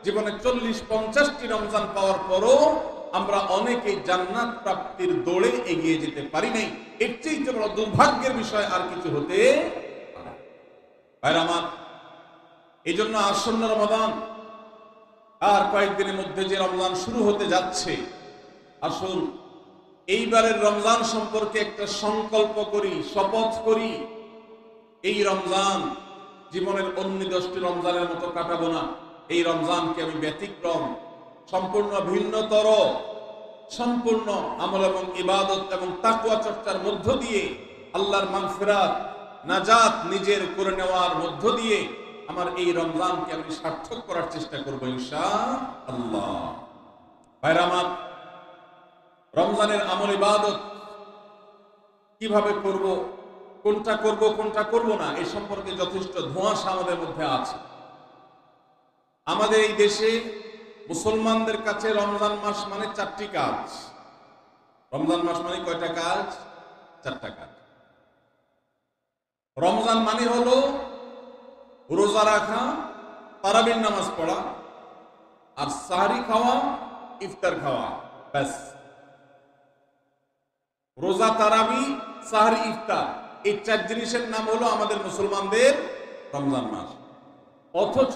জীবনে 40-50টি রমজান পাওয়ার পরও আমরা অনেকেই জান্নাত প্রাপ্তির দৌড়ে এগিয়ে যেতে পারি নাই। এর চেয়ে বড় দুর্ভাগ্যের বিষয় আর কিছু হতে পারে। ভাইরা আমার, এই জন্য আসন্ন রমাদান আর কয়েকদিনের মধ্যে যে রমজান শুরু হতে যাচ্ছে, আসুন এইবারের রমজান সম্পর্কে একটা সংকল্প করি, শপথ করি। এই রমজান জীবনের অন্য 10টি রমজানের মতো কাটাবো না। এই রমজানকে আমি ব্যতিক্রম, সম্পূর্ণ ভিন্নতর, সম্পূর্ণ আমল এবং ইবাদত এবং তাকওয়া চর্চার মধ্য দিয়ে আল্লাহর মাগফিরাত, নাজাত নিজের করে নেওয়ার মধ্য দিয়ে আমার এই রমজানকে আমি সার্থক করার চেষ্টা করবো ইনশাআল্লাহ। ভাইরা আমার, রমজানের আমল ইবাদত কিভাবে করব, কোনটা করব কোনটা করব না, এই সম্পর্কে যথেষ্ট ধোঁয়াশা আমাদের মধ্যে আছে। আমাদের এই দেশে মুসলমানদের কাছে রমজান মাস মানে 4টি কাজ। রমজান মাস মানে কয়টা কাজ? 4টা কাজ। রমজান মানে হলো রোজা রাখা, তারাবির নামাজ পড়া, আর সাহরি খাওয়া, ইফতার খাওয়া, ব্যাস। রোজা, তারাবি, সাহরি, ইফতার, এই 4 জিনিসের নাম হলো আমাদের মুসলমানদের রমজান মাস। অথচ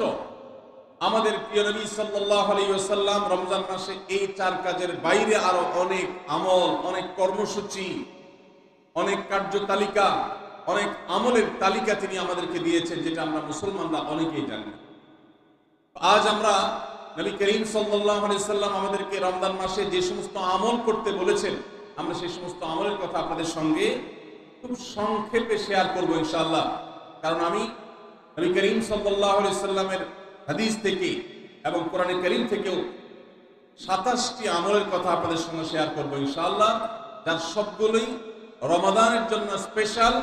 আমাদের প্রিয় নবী সাল্লাল্লাহু আলাইহি ওয়াসাল্লাম রমজান মাসে এই 4 কাজের বাইরে আরো অনেক আমল, অনেক কর্মসূচি, অনেক কার্যতালিকা, অনেক আমলের তালিকা তিনি আমাদেরকে দিয়েছেন, যেটা আমরা মুসলমানরা অনেকেই জানি না। আজ আমরা নবী করিম সাল্লাল্লাহু আলাইহি ওয়াসাল্লাম আমাদেরকে রমজান মাসে যে সমস্ত আমল করতে বলেছেন, আমরা সেই সমস্ত আমলের কথা আপনাদের সঙ্গে খুব সংক্ষেপে শেয়ার করবো ইনশাআল্লাহ। কারণ আমি নবী করিম সাল্লাল্লাহু আলাইহি সাল্লামের হাদিস থেকে এবং কোরআনে কারীম থেকেও 27টি আমলের কথা আপনাদের সঙ্গে শেয়ার করবো ইনশাআল্লাহ, যার সবগুলোই রমাদানের জন্য স্পেশাল,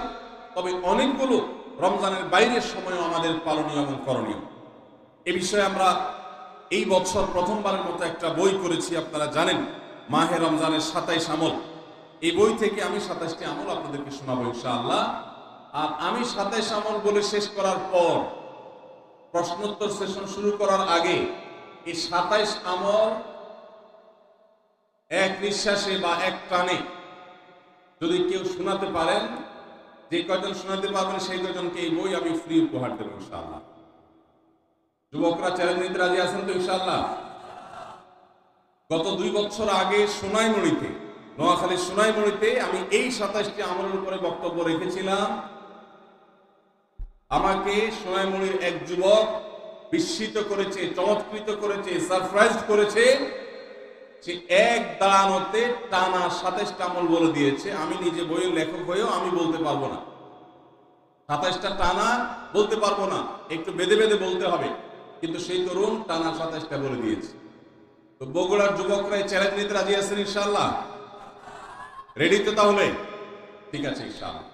তবে অনেকগুলো রমজানের বাইরের সময়ও আমাদের পালনীয় এবং করণীয়। এ বিষয়ে আমরা এই বছর প্রথমবারের মতো একটা বই করেছি, আপনারা জানেন, মাহে রমজানের 27 আমল। এই বই থেকে আমি 27টি আমল আপনাদেরকে শোনাবো ইনশাআল্লাহ। আর আমি 27 আমল বলে শেষ করার পর প্রশ্নোত্তর সেশন শুরু করার আগে এই 27 আমল এক নিঃশ্বাসে বা এক টানে যদি কেউ শোনাতে পারেন, যে কয়জন শোনাতে পারবেন সেই কয়জনকে এই বই আমি ফ্রি উপহার দেবো ইনশাআল্লাহ। যুবকরা চ্যালেঞ্জ নিতে রাজি আছেন তো ইনশাআল্লাহ? গত 2 বছর আগে সোনাইমুড়িতে, নোয়াখালীর সোনাইমুড়িতে আমি এই 27টি আমলের উপরে বক্তব্য রেখেছিলাম। আমাকে সোনাইমুড়ির এক যুবক বিস্মিত করেছে, চমৎকৃত করেছে, সারপ্রাইজ করেছে। সে এক দাঁড়ানোতে টানা 27টা আমল বলে দিয়েছে। আমি নিজে বইয়ের লেখক হয়েও আমি বলতে পারবো না, 27টা টানা বলতে পারবো না, একটু বেঁধে বেঁধে বলতে হবে। কিন্তু সেই তরুণ টানা 27টা বলে দিয়েছে। তো বগুড়ার যুবকরা এই চ্যালেঞ্জ নিতে রাজি আছেন ইনশাআল্লাহ? রেডি তো তাহলে? ঠিক আছে ইনশাআল্লাহ।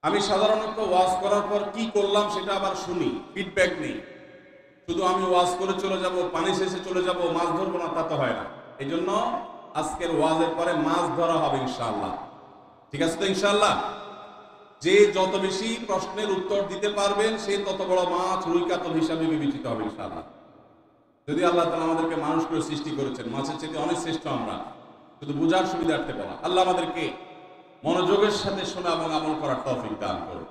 আমি সাধারণত ওয়াজ করার পর কি করলাম সেটা আবার শুনি, ফিডব্যাক নেই। শুধু আমি ওয়াজ করে চলে যাব, পানি শেষে চলে যাব, মাছ ধরবো না, তা তো হয় না। এই জন্য আজকের ওয়াজের পরে মাছ ধরা হবে ইনশাআল্লাহ। ঠিক আছে তো ইনশাআল্লাহ? যে যত বেশি প্রশ্নের উত্তর দিতে পারবেন সে তত বড় মাছ, রুই কাতল হিসাবে বিবেচিত হবে ইনশাআল্লাহ। যদি আল্লাহ তাআলা আমাদেরকে মানুষ করে সৃষ্টি করেছেন, মাছের চেয়ে অনেক শ্রেষ্ঠ আমরা, শুধু বুঝার সুবিধার্থে বলা। আল্লাহ আমাদেরকে মনোযোগের সাথে শোনা এবং আমল করার তৌফিক দান করুন।